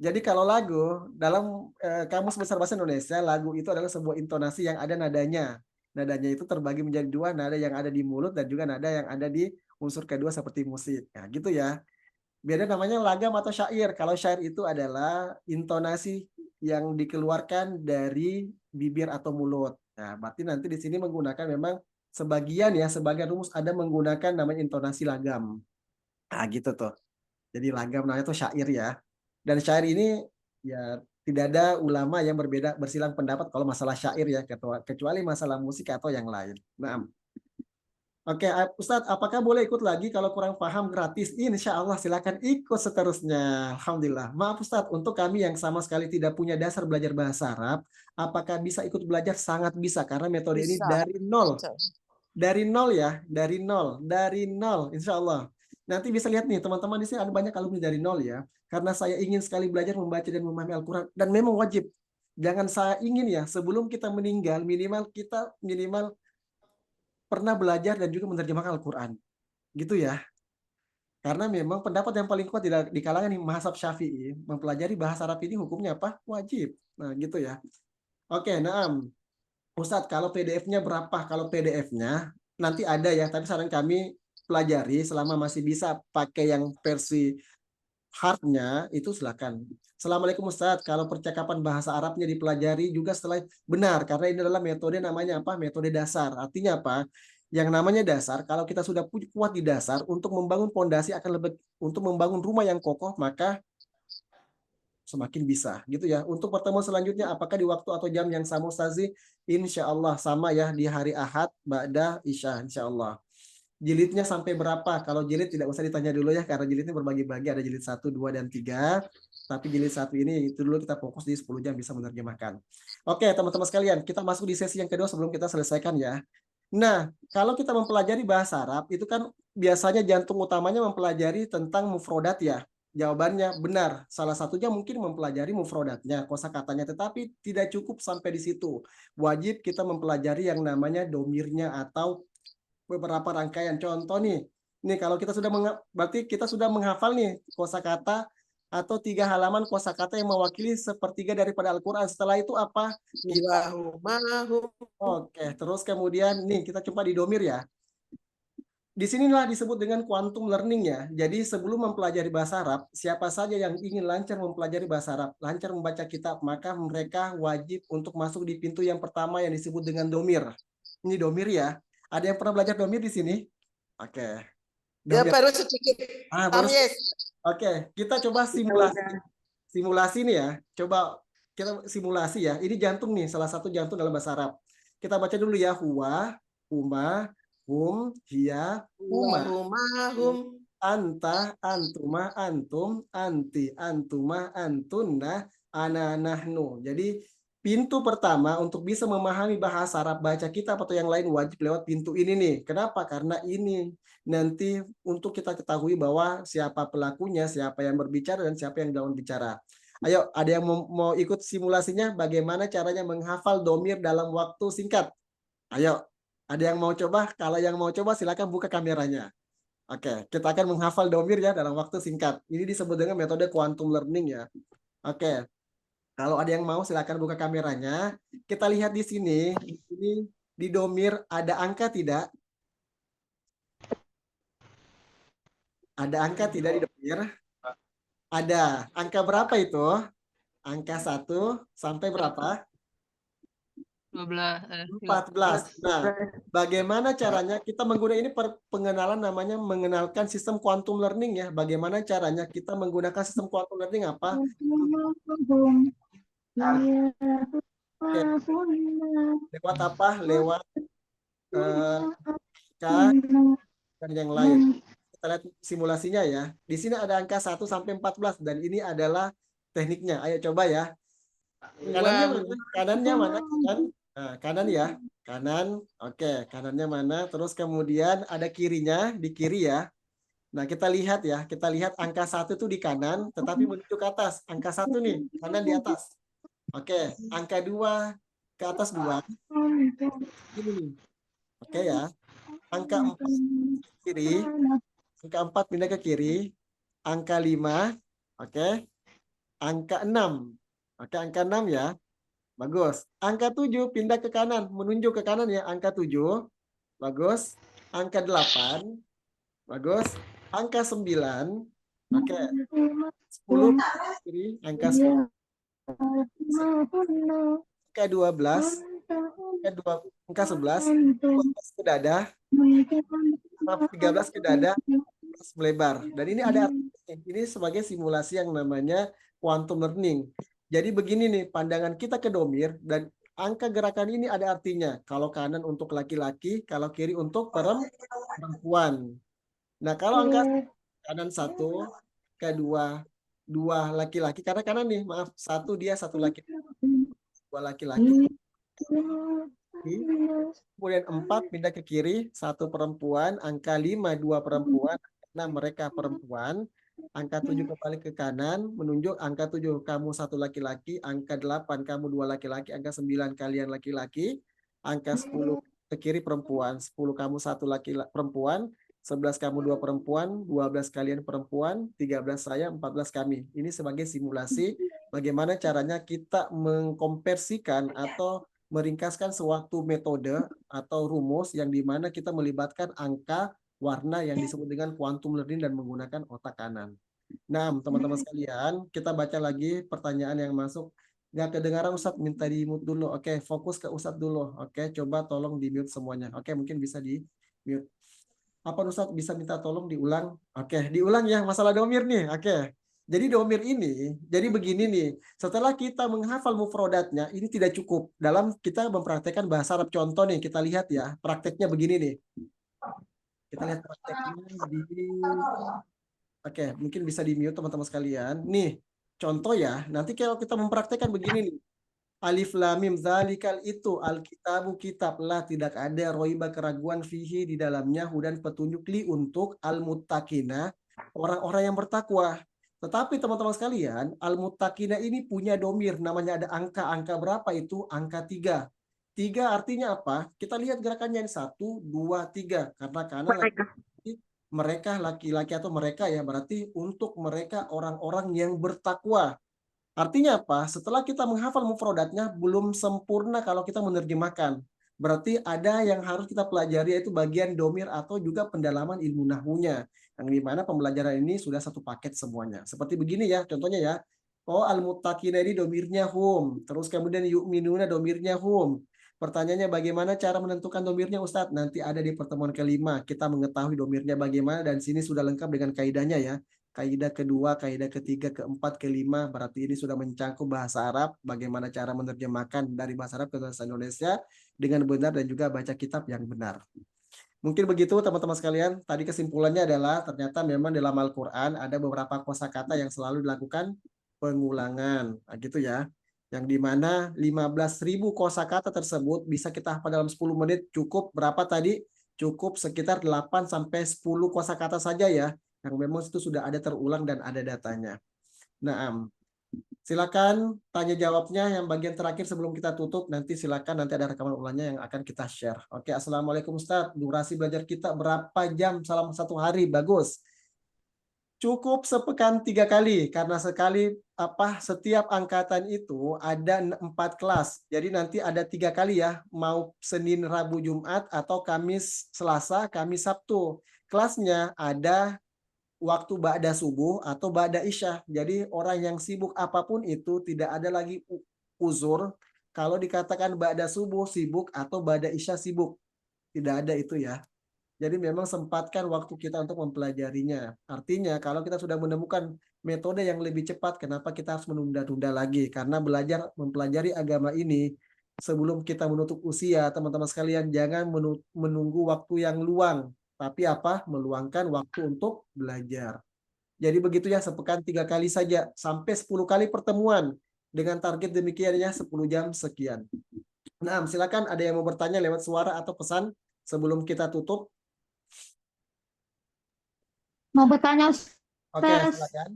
Jadi kalau lagu dalam Kamus Besar Bahasa Indonesia, lagu itu adalah sebuah intonasi yang ada nadanya. Nadanya itu terbagi menjadi 2, nada yang ada di mulut dan juga nada yang ada di unsur kedua seperti musik. Nah, gitu ya. Beda namanya lagam atau syair. Kalau syair itu adalah intonasi yang dikeluarkan dari bibir atau mulut. Nah, berarti nanti di sini menggunakan memang sebagian rumus ada menggunakan namanya intonasi lagam. Nah, gitu tuh. Jadi lagam namanya itu syair ya. Dan syair ini ya tidak ada ulama yang bersilang pendapat kalau masalah syair ya, kecuali masalah musik atau yang lain. Nah, oke, Ustadz, apakah boleh ikut lagi kalau kurang paham gratis? Insya Allah silakan ikut seterusnya. Alhamdulillah. Maaf Ustadz, untuk kami yang sama sekali tidak punya dasar belajar bahasa Arab, apakah bisa ikut belajar? Sangat bisa, karena metode ini Bisa. dari nol. Bisa. Dari nol ya, dari nol, insya Allah. Nanti bisa lihat nih, teman-teman di sini ada banyak alumni dari nol ya. Karena saya ingin sekali belajar membaca dan memahami Al-Quran, dan memang wajib. Jangan saya ingin ya, sebelum kita meninggal, minimal pernah belajar dan juga menerjemahkan Al-Quran. Gitu ya. Karena memang pendapat yang paling kuat di kalangan mazhab Syafi'i, mempelajari bahasa Arab ini hukumnya apa? Wajib. Nah, gitu ya. Oke, naam. Ustadz, kalau PDF-nya berapa? Kalau PDF-nya nanti ada ya, tapi saran kami pelajari selama masih bisa pakai yang versi hardnya, itu silakan. Assalamualaikum Ustadz, kalau percakapan bahasa Arabnya dipelajari juga setelah benar, karena ini adalah metode namanya apa? Metode dasar. Artinya apa? Yang namanya dasar, kalau kita sudah kuat di dasar, untuk membangun pondasi akan lebih, untuk membangun rumah yang kokoh, maka semakin bisa gitu ya. Untuk pertemuan selanjutnya apakah di waktu atau jam yang sama Ustazi? Insya Allah sama ya, di hari Ahad ba'da Isya insya Allah. Jilidnya sampai berapa? Kalau jilid tidak usah ditanya dulu ya, karena jilidnya berbagi-bagi, ada jilid 1, 2, dan 3. Tapi jilid 1 ini itu dulu kita fokus di 10 jam bisa menerjemahkan. Oke teman-teman sekalian, kita masuk di sesi yang kedua sebelum kita selesaikan ya. Nah, kalau kita mempelajari bahasa Arab, itu kan biasanya jantung utamanya mempelajari tentang mufrodat ya. Jawabannya benar. Salah satunya mungkin mempelajari mufrodatnya, kosakatanya, tetapi tidak cukup sampai di situ. Wajib kita mempelajari yang namanya domirnya atau beberapa rangkaian. Contoh nih kalau kita sudah berarti kita sudah menghafal nih kosakata atau 3 halaman kosakata yang mewakili sepertiga daripada Al-Quran. Setelah itu apa? Oke, terus kemudian nih kita coba di domir ya. di sinilah disebut dengan quantum learning ya. Jadi sebelum mempelajari bahasa Arab, siapa saja yang ingin lancar mempelajari bahasa Arab, lancar membaca kitab, maka mereka wajib untuk masuk di pintu yang pertama yang disebut dengan domir. Ini domir ya. Ada yang pernah belajar domir di sini? Oke. Ya, Domir. baru sedikit. Baru. Yes. Oke, kita coba simulasi. Simulasi nih ya. Coba kita simulasi ya. Ini jantung nih, salah satu jantung dalam bahasa Arab. Kita baca dulu ya. Huwa, huma, hum, hiya, huma, Hum. anta, antuma, antum, anti, antuma, antunna, ana, nahnu. Jadi pintu pertama untuk bisa memahami bahasa Arab, baca kitab atau yang lain wajib lewat pintu ini nih. Kenapa? Karena ini nanti untuk kita ketahui bahwa siapa pelakunya, siapa yang berbicara, dan siapa yang dalam bicara. Ayo, ada yang mau ikut simulasinya? Bagaimana caranya menghafal domir dalam waktu singkat? Ayo, ada yang mau coba? Kalau yang mau coba silakan buka kameranya. Oke, kita akan menghafal domir ya dalam waktu singkat. Ini disebut dengan metode quantum learning ya. Oke, kalau ada yang mau silakan buka kameranya. Kita lihat di sini. Ini di domir ada angka tidak? Ada angka tidak di domir? Ada. Angka berapa itu? Angka 1 sampai berapa? 14. Nah, bagaimana caranya kita menggunakan ini pengenalan namanya mengenalkan sistem quantum learning ya. Bagaimana caranya kita menggunakan sistem quantum learning apa? Oke. Lewat apa? Lewat dan yang lain. Kita lihat simulasinya ya. Di sini ada angka 1 sampai 14 dan ini adalah tekniknya. Ayo coba ya. Kanannya mana? Kanannya mana? Nah, kanan ya, kanan, oke, kanannya mana? Terus kemudian ada kirinya, di kiri ya. Nah, kita lihat ya, kita lihat angka 1 itu di kanan, tetapi menuju ke atas. Angka 1 nih, kanan di atas. Oke, angka 2 ke atas 2. Ini nih. Oke ya. Angka 4 ke kiri, angka 4 pindah ke kiri, angka 5, oke. Angka 6. Oke, angka 6 ya. Bagus. Angka 7 pindah ke kanan, menunjuk ke kanan ya, angka 7. Bagus. Angka 8. Bagus. Angka 9. Oke. 10 kiri, angka 10. Angka 12. Angka 11. 12 ke dada. 13 ke dada. Melebar. Dan ini ada ini sebagai simulasi yang namanya quantum learning. Jadi begini nih, pandangan kita ke domir dan angka gerakan ini ada artinya. Kalau kanan untuk laki-laki, kalau kiri untuk perempuan. Nah, kalau angka kanan 1, kedua, 2 laki-laki. Karena kanan nih, maaf, 1 dia 1 laki-laki. 2 laki-laki. Kemudian 4 pindah ke kiri, 1 perempuan. Angka 5, 2 perempuan. Nah, mereka perempuan. Angka 7 kembali ke kanan, menunjuk angka 7 kamu 1 laki-laki, angka 8 kamu 2 laki-laki, angka 9 kalian laki-laki, angka 10 ke kiri perempuan, 10 kamu 1 laki-laki perempuan, 11 kamu 2 perempuan, 12 kalian perempuan, 13 saya, 14 kami. Ini sebagai simulasi bagaimana caranya kita mengkonversikan atau meringkaskan suatu metode atau rumus yang dimana kita melibatkan angka warna yang disebut dengan quantum learning dan menggunakan otak kanan. Nah, teman-teman sekalian, kita baca lagi pertanyaan yang masuk. Nggak kedengaran Ustadz, minta di-mute dulu. Oke, fokus ke Ustadz dulu. Oke, coba tolong di-mute semuanya. Oke, mungkin bisa di-mute. Apa Ustadz bisa minta tolong diulang? Oke, diulang ya masalah domir nih. Oke. Jadi domir ini, jadi begini nih. Setelah kita menghafal mufrodatnya, ini tidak cukup. Dalam kita mempraktekkan bahasa Arab, contoh nih, kita lihat ya. Prakteknya begini nih. Kita lihat prakteknya di Oke, mungkin bisa di-mute teman-teman sekalian. Nih, contoh ya. Nanti kalau kita mempraktekkan begini nih. Alif lam mim zalikal itu alkitabu kitab lah, tidak ada roiba keraguan fihi di dalamnya hudan petunjuk li untuk al-muttaqina, orang-orang yang bertakwa. Tetapi teman-teman sekalian, al-muttaqina ini punya domir, namanya ada angka berapa itu? Angka 3. 3 artinya apa? Kita lihat gerakannya ini 1, 2, 3. Karena mereka laki-laki atau mereka ya, berarti untuk mereka orang-orang yang bertakwa. Artinya apa? Setelah kita menghafal mufrodatnya belum sempurna kalau kita menerjemahkan. Berarti ada yang harus kita pelajari, yaitu bagian domir atau juga pendalaman ilmu nahwunya. Yang dimana pembelajaran ini sudah satu paket semuanya. Seperti begini ya, contohnya ya. Oh, al-muttaqina ini domirnya hum. Terus kemudian yu'minuna domirnya hum. Pertanyaannya bagaimana cara menentukan domirnya Ustadz? Nanti ada di pertemuan kelima. Kita mengetahui domirnya bagaimana dan sini sudah lengkap dengan kaidahnya ya. Kaidah kedua, kaidah ketiga, keempat, kelima. Berarti ini sudah mencakup bahasa Arab. Bagaimana cara menerjemahkan dari bahasa Arab ke bahasa Indonesia dengan benar dan juga baca kitab yang benar. Mungkin begitu teman-teman sekalian. Tadi kesimpulannya adalah ternyata memang dalam Al-Quran ada beberapa kosakata yang selalu dilakukan pengulangan. Nah, gitu ya. Yang dimana 15.000 kosakata tersebut bisa kita hafal dalam 10 menit. Cukup berapa tadi? Cukup sekitar 8 sampai 10 kosakata saja ya. Yang memang itu sudah ada terulang dan ada datanya. Nah, silakan tanya jawabnya yang bagian terakhir sebelum kita tutup. Nanti silakan, nanti ada rekaman ulangnya yang akan kita share. Oke, Assalamualaikum Ustadz. Durasi belajar kita berapa jam selama 1 hari? Bagus. Cukup sepekan 3 kali karena setiap angkatan itu ada 4 kelas. Jadi nanti ada 3 kali ya, mau Senin, Rabu, Jumat atau Kamis, Selasa, Kamis, Sabtu. Kelasnya ada waktu ba'da subuh atau ba'da isya. Jadi orang yang sibuk apapun itu tidak ada lagi uzur kalau dikatakan ba'da subuh sibuk atau ba'da isya sibuk. Tidak ada itu ya. Jadi memang sempatkan waktu kita untuk mempelajarinya. Artinya kalau kita sudah menemukan metode yang lebih cepat, kenapa kita harus menunda-tunda lagi? Karena mempelajari agama ini sebelum kita menutup usia, teman-teman sekalian, jangan menunggu waktu yang luang. Tapi meluangkan waktu untuk belajar. Jadi begitu ya, sepekan 3 kali saja. Sampai 10 kali pertemuan. Dengan target demikian ya, 10 jam sekian. Nah, silakan ada yang mau bertanya lewat suara atau pesan sebelum kita tutup. Mau bertanya, Oke, silakan.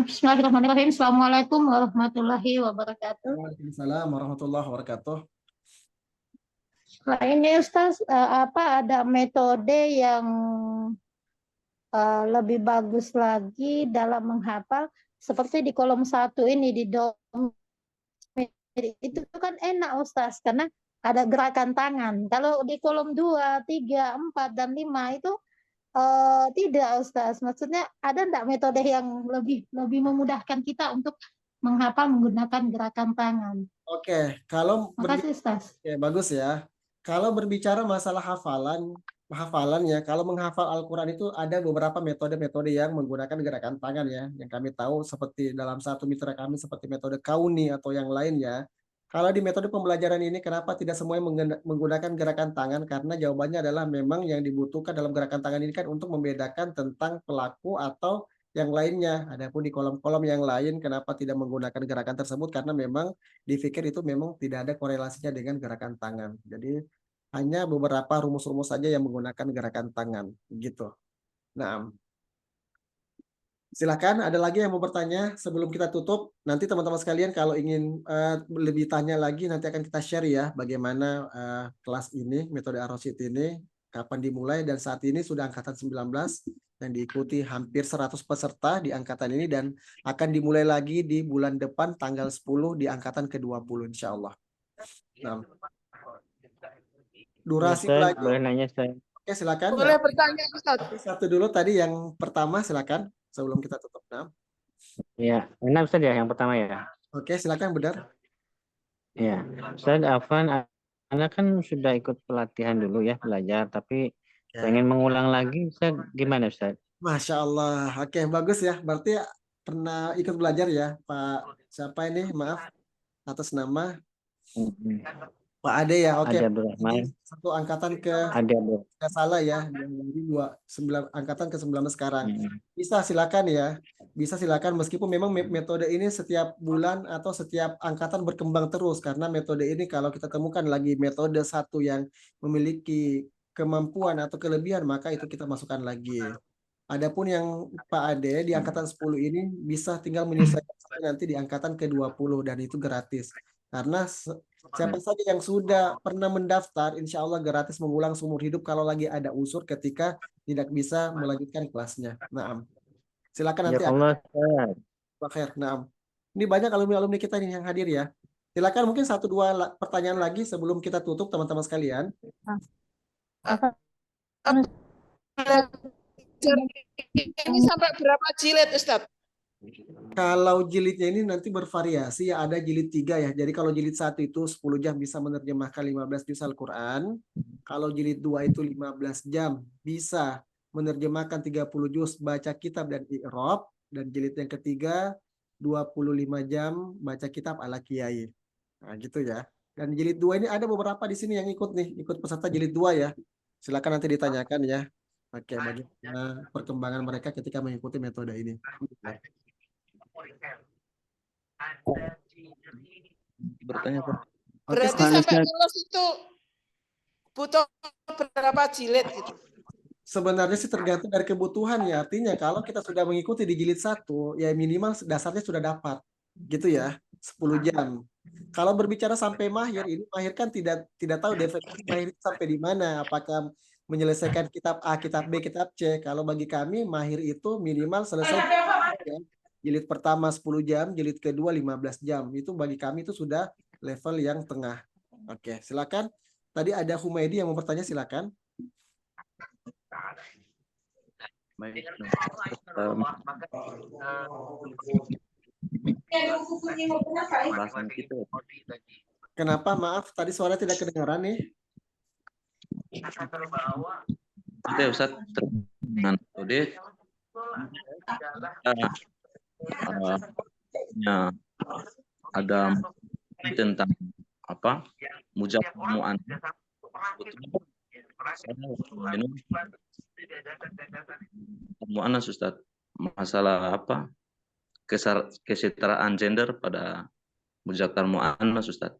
Bismillahirrahmanirrahim. Assalamualaikum warahmatullahi wabarakatuh. Waalaikumsalam warahmatullahi wabarakatuh. Nah, ini Ustaz, ada metode yang lebih bagus lagi dalam menghafal seperti di kolom 1 ini di domir itu kan enak Ustaz karena ada gerakan tangan. Kalau di kolom 2, 3, 4 dan 5 itu tidak Ustaz. Maksudnya ada enggak metode yang lebih memudahkan kita untuk menghafal menggunakan gerakan tangan? Oke, kalau Makasih Ustaz. Oke, bagus ya. Kalau berbicara masalah hafalannya, kalau menghafal Al-Quran itu ada beberapa metode-metode yang menggunakan gerakan tangan ya. Yang kami tahu seperti dalam satu mitra kami seperti metode Kauni atau yang lainnya. Kalau di metode pembelajaran ini kenapa tidak semuanya menggunakan gerakan tangan? Karena jawabannya adalah memang yang dibutuhkan dalam gerakan tangan ini kan untuk membedakan tentang pelaku atau yang lainnya. Adapun di kolom-kolom yang lain kenapa tidak menggunakan gerakan tersebut? Karena memang dipikir itu memang tidak ada korelasinya dengan gerakan tangan. Jadi hanya beberapa rumus-rumus saja yang menggunakan gerakan tangan gitu. Nah, silakan ada lagi yang mau bertanya sebelum kita tutup. Nanti teman-teman sekalian kalau ingin lebih tanya lagi nanti akan kita share ya bagaimana kelas ini, metode Ar-Rasyid ini kapan dimulai dan saat ini sudah angkatan 19 yang diikuti hampir 100 peserta di angkatan ini dan akan dimulai lagi di bulan depan tanggal 10 di angkatan ke-20 insyaallah. Nah, durasi belajar. Boleh nanya saya. Oke, silakan. Boleh bertanya Ustaz. Satu dulu tadi yang pertama silakan sebelum kita tutup. Nah. Ya, enak Ustaz ya yang pertama ya. Oke, silakan benar. Ya, Ustaz Afan, Anda kan sudah ikut pelatihan dulu ya belajar, tapi pengen mengulang lagi, Ustaz gimana Ustaz? Masya Allah. Oke, bagus ya. Berarti pernah ikut belajar ya, Pak. Siapa ini? Maaf atas nama. Pak Ade ya. Oke. Ade Abdurrahman. Satu angkatan ke Ade Abdurrahman. Tidak salah ya. Angkatan ke-19 sekarang. Bisa silakan ya. Bisa silakan meskipun memang metode ini setiap bulan atau setiap angkatan berkembang terus karena metode ini kalau kita temukan lagi metode satu yang memiliki kemampuan atau kelebihan maka itu kita masukkan lagi. Adapun yang Pak Ade di angkatan 10 ini bisa tinggal menyesuaikan nanti di angkatan ke-20 dan itu gratis. Karena siapa saja yang sudah pernah mendaftar, insya Allah gratis mengulang seumur hidup kalau lagi ada unsur ketika tidak bisa melanjutkan kelasnya. Naam. Silakan nanti. Ya Allah. Pak Khair. Naam. Ini banyak alumni-alumni kita nih yang hadir ya. Silakan mungkin 1-2 pertanyaan lagi sebelum kita tutup teman-teman sekalian. Ini sampai berapa jilid, Ustadz? Kalau jilidnya ini nanti bervariasi ya, ada jilid 3 ya. Jadi kalau jilid 1 itu 10 jam bisa menerjemahkan 15 juz Al-Quran. Kalau jilid 2 itu 15 jam bisa menerjemahkan 30 juz baca kitab dan i'rab. Dan jilid yang ketiga 25 jam baca kitab ala kiai. Nah gitu ya. Dan jilid 2 ini ada beberapa di sini yang ikut nih, ikut peserta jilid 2 ya. Silakan nanti ditanyakan ya. Oke, bagaimana perkembangan mereka ketika mengikuti metode ini. Bertanya, Pak. Berarti sampai lulus itu butuh berapa jilid gitu? Sebenarnya sih tergantung dari kebutuhan ya. Artinya kalau kita sudah mengikuti di jilid 1, ya minimal dasarnya sudah dapat. Gitu ya, 10 jam. Kalau berbicara sampai mahir, ini mahir kan tidak tahu definisi mahir itu sampai di mana. Apakah menyelesaikan kitab A, kitab B, kitab C. Kalau bagi kami mahir itu minimal selesai ya. Jilid pertama 10 jam, jilid kedua 15 jam. Itu bagi kami itu sudah level yang tengah. Oke, silakan. Tadi ada Humaydi yang mau bertanya, silakan. Baik. Bahasan kita. Kenapa? Maaf, tadi suara tidak kedengaran nih. Kita Ustaz dengan metode ada tentang apa mujamu'an mu'anas Ustaz, masalah apa kesetaraan gender pada muzakkar mu'annas Ustaz.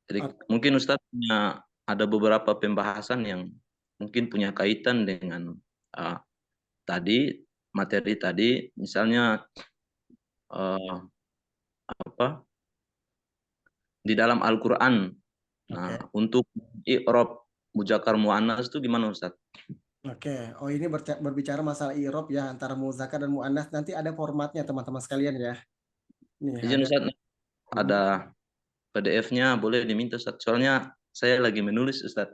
Jadi mungkin Ustaz punya ada beberapa pembahasan yang mungkin punya kaitan dengan tadi materi tadi, misalnya apa di dalam Al-Quran untuk i'rab muzakkar mu'annas itu gimana Ustaz? Oke, oh ini berbicara masalah i'rab ya antara muzakkar dan mu'annas, nanti ada formatnya teman-teman sekalian ya. Nih, izin Ustaz, ada PDF-nya boleh diminta Ustaz. Soalnya saya lagi menulis Ustaz.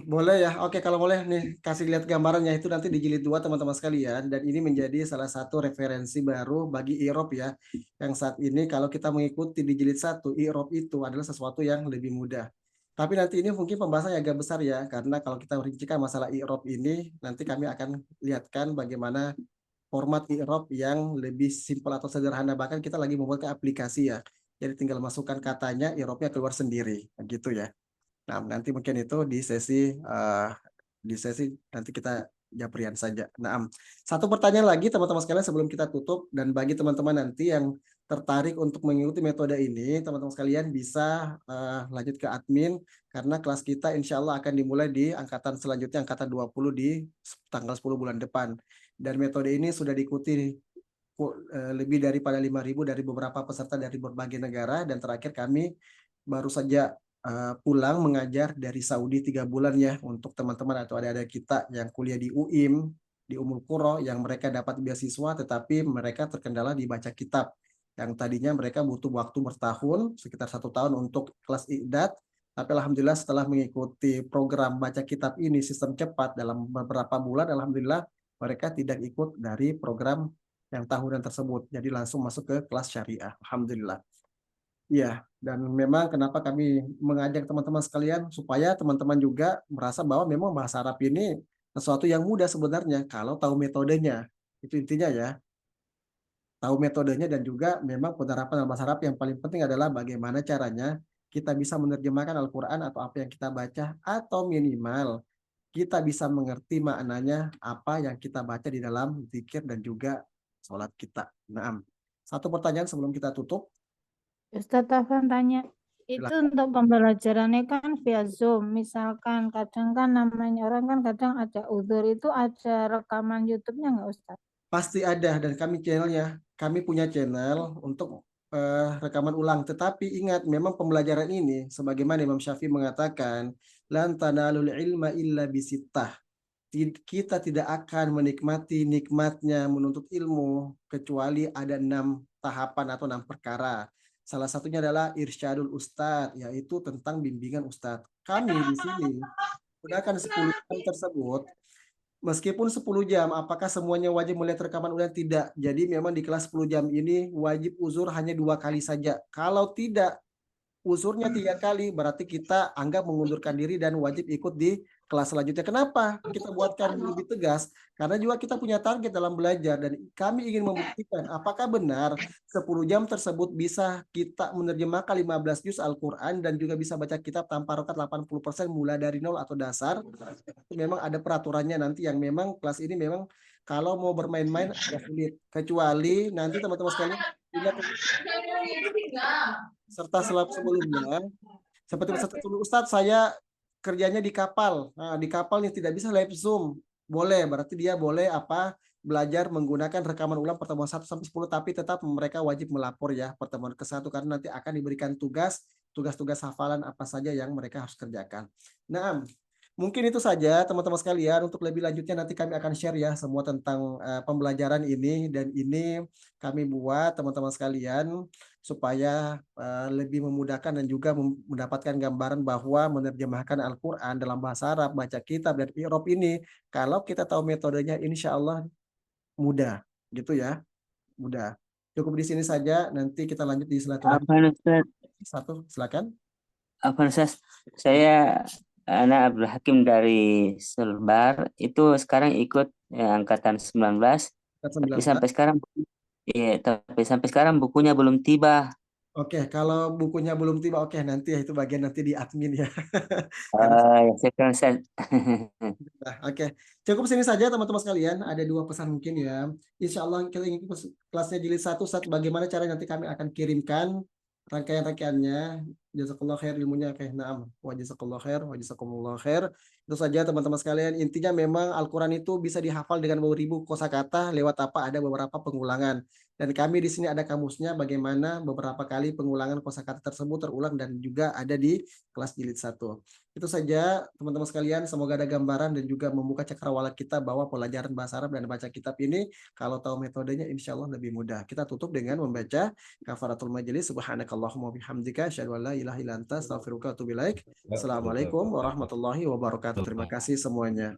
Boleh ya. Oke, kalau boleh nih kasih lihat gambarannya itu nanti di jilid 2 teman-teman sekalian, dan ini menjadi salah satu referensi baru bagi i'rab ya. Yang saat ini kalau kita mengikuti di jilid 1, i'rab itu adalah sesuatu yang lebih mudah. Tapi nanti ini mungkin pembahasannya agak besar ya, karena kalau kita merincikan masalah i'rab ini, nanti kami akan lihatkan bagaimana format i'rab yang lebih simpel atau sederhana, bahkan kita lagi membuat aplikasi ya. Jadi tinggal masukkan katanya, i'rabnya keluar sendiri, gitu ya. Nah, nanti mungkin itu di sesi nanti kita japrian saja. Nah, satu pertanyaan lagi teman-teman sekalian sebelum kita tutup, dan bagi teman-teman nanti yang tertarik untuk mengikuti metode ini, teman-teman sekalian bisa lanjut ke admin, karena kelas kita insya Allah akan dimulai di angkatan selanjutnya, angkatan 20 di tanggal 10 bulan depan. Dan metode ini sudah diikuti lebih daripada 5.000 dari beberapa peserta dari berbagai negara, dan terakhir kami baru saja pulang mengajar dari Saudi 3 bulan ya, untuk teman-teman atau adik-adik kita yang kuliah di UIM, di Ummul Qura, yang mereka dapat beasiswa tetapi mereka terkendala di baca kitab, yang tadinya mereka butuh waktu bertahun, sekitar 1 tahun untuk kelas i'dad, tapi alhamdulillah setelah mengikuti program baca kitab ini sistem cepat dalam beberapa bulan, alhamdulillah mereka tidak ikut dari program yang tahunan tersebut, jadi langsung masuk ke kelas syariah, alhamdulillah. Iya, dan memang kenapa kami mengajak teman-teman sekalian supaya teman-teman juga merasa bahwa memang bahasa Arab ini sesuatu yang mudah sebenarnya kalau tahu metodenya. Itu intinya ya. Tahu metodenya, dan juga memang penerapan bahasa Arab yang paling penting adalah bagaimana caranya kita bisa menerjemahkan Al-Quran atau apa yang kita baca, atau minimal kita bisa mengerti maknanya apa yang kita baca di dalam zikir dan juga sholat kita. Nah, satu pertanyaan sebelum kita tutup. Ustadz Afan tanya, itu untuk pembelajarannya kan via Zoom, misalkan kadang kan namanya orang kan kadang ada uzur, itu ada rekaman YouTube-nya nggak Ustadz? Pasti ada, dan kami punya channel untuk rekaman ulang. Tetapi ingat, memang pembelajaran ini sebagaimana Imam Syafi'i mengatakan, lan tanalul ilma illa bisittah. Kita tidak akan menikmati nikmatnya menuntut ilmu kecuali ada 6 tahapan atau 6 perkara. Salah satunya adalah irsyadul ustadz, yaitu tentang bimbingan ustadz. Kami di sini menggunakan 10 jam tersebut. Meskipun 10 jam, apakah semuanya wajib melihat rekaman ulang? Tidak. Jadi memang di kelas 10 jam ini wajib uzur hanya 2 kali saja. Kalau tidak uzurnya 3 kali, berarti kita anggap mengundurkan diri dan wajib ikut di kelas selanjutnya. Kenapa kita buatkan lebih tegas? Karena juga kita punya target dalam belajar dan kami ingin membuktikan apakah benar 10 jam tersebut bisa kita menerjemahkan 15 juz Al-Quran dan juga bisa baca kitab tanpa rokat 80% mulai dari nol atau dasar. Itu memang ada peraturannya nanti yang memang kelas ini memang kalau mau bermain-main agak sulit. Kecuali nanti teman-teman sekalian serta sebelumnya seperti Ustadz saya kerjanya di kapal. Nah, di kapal yang tidak bisa live Zoom. Boleh, berarti dia boleh belajar menggunakan rekaman ulang pertemuan 1 sampai 10 tapi tetap mereka wajib melapor ya pertemuan ke-1 karena nanti akan diberikan tugas-tugas hafalan apa saja yang mereka harus kerjakan. Nah, mungkin itu saja teman-teman sekalian. Untuk lebih lanjutnya nanti kami akan share ya semua tentang pembelajaran ini dan ini kami buat teman-teman sekalian supaya lebih memudahkan dan juga mendapatkan gambaran bahwa menerjemahkan Al-Quran dalam bahasa Arab, baca kitab dan i'rab ini kalau kita tahu metodenya insya Allah mudah gitu ya, mudah. Cukup di sini saja, nanti kita lanjut di silaturahmi. Satu, silakan. Ustaz, saya Anak Abdul Hakim dari Sulbar itu sekarang ikut angkatan 19. Tapi sampai sekarang bukunya belum tiba. Oke, kalau bukunya belum tiba, oke nanti itu bagian nanti di admin ya. Oke, cukup sini saja teman-teman sekalian. Ada 2 pesan mungkin ya. Insya Allah kita ingin kelasnya jilid 1, bagaimana cara nanti kami akan kirimkan rangkaian-rangkaiannya. Jazakallah khair ilmunya. Oke, na'am. Wa jazakallah khair, wa jazakumullah khair. Itu saja teman-teman sekalian. Intinya memang Al-Quran itu bisa dihafal dengan 1000 kosakata lewat ada beberapa pengulangan. Dan kami di sini ada kamusnya bagaimana beberapa kali pengulangan kosakata tersebut terulang dan juga ada di kelas jilid 1. Itu saja teman-teman sekalian. Semoga ada gambaran dan juga membuka cakrawala kita bahwa pelajaran bahasa Arab dan baca kitab ini kalau tahu metodenya insya Allah lebih mudah. Kita tutup dengan membaca kafaratul majelis. Subhanakallahumma bihamdika asyhadu an la ilaha illa anta astaghfiruka wa atubu ilaik. Assalamualaikum warahmatullahi wabarakatuh. Terima kasih semuanya.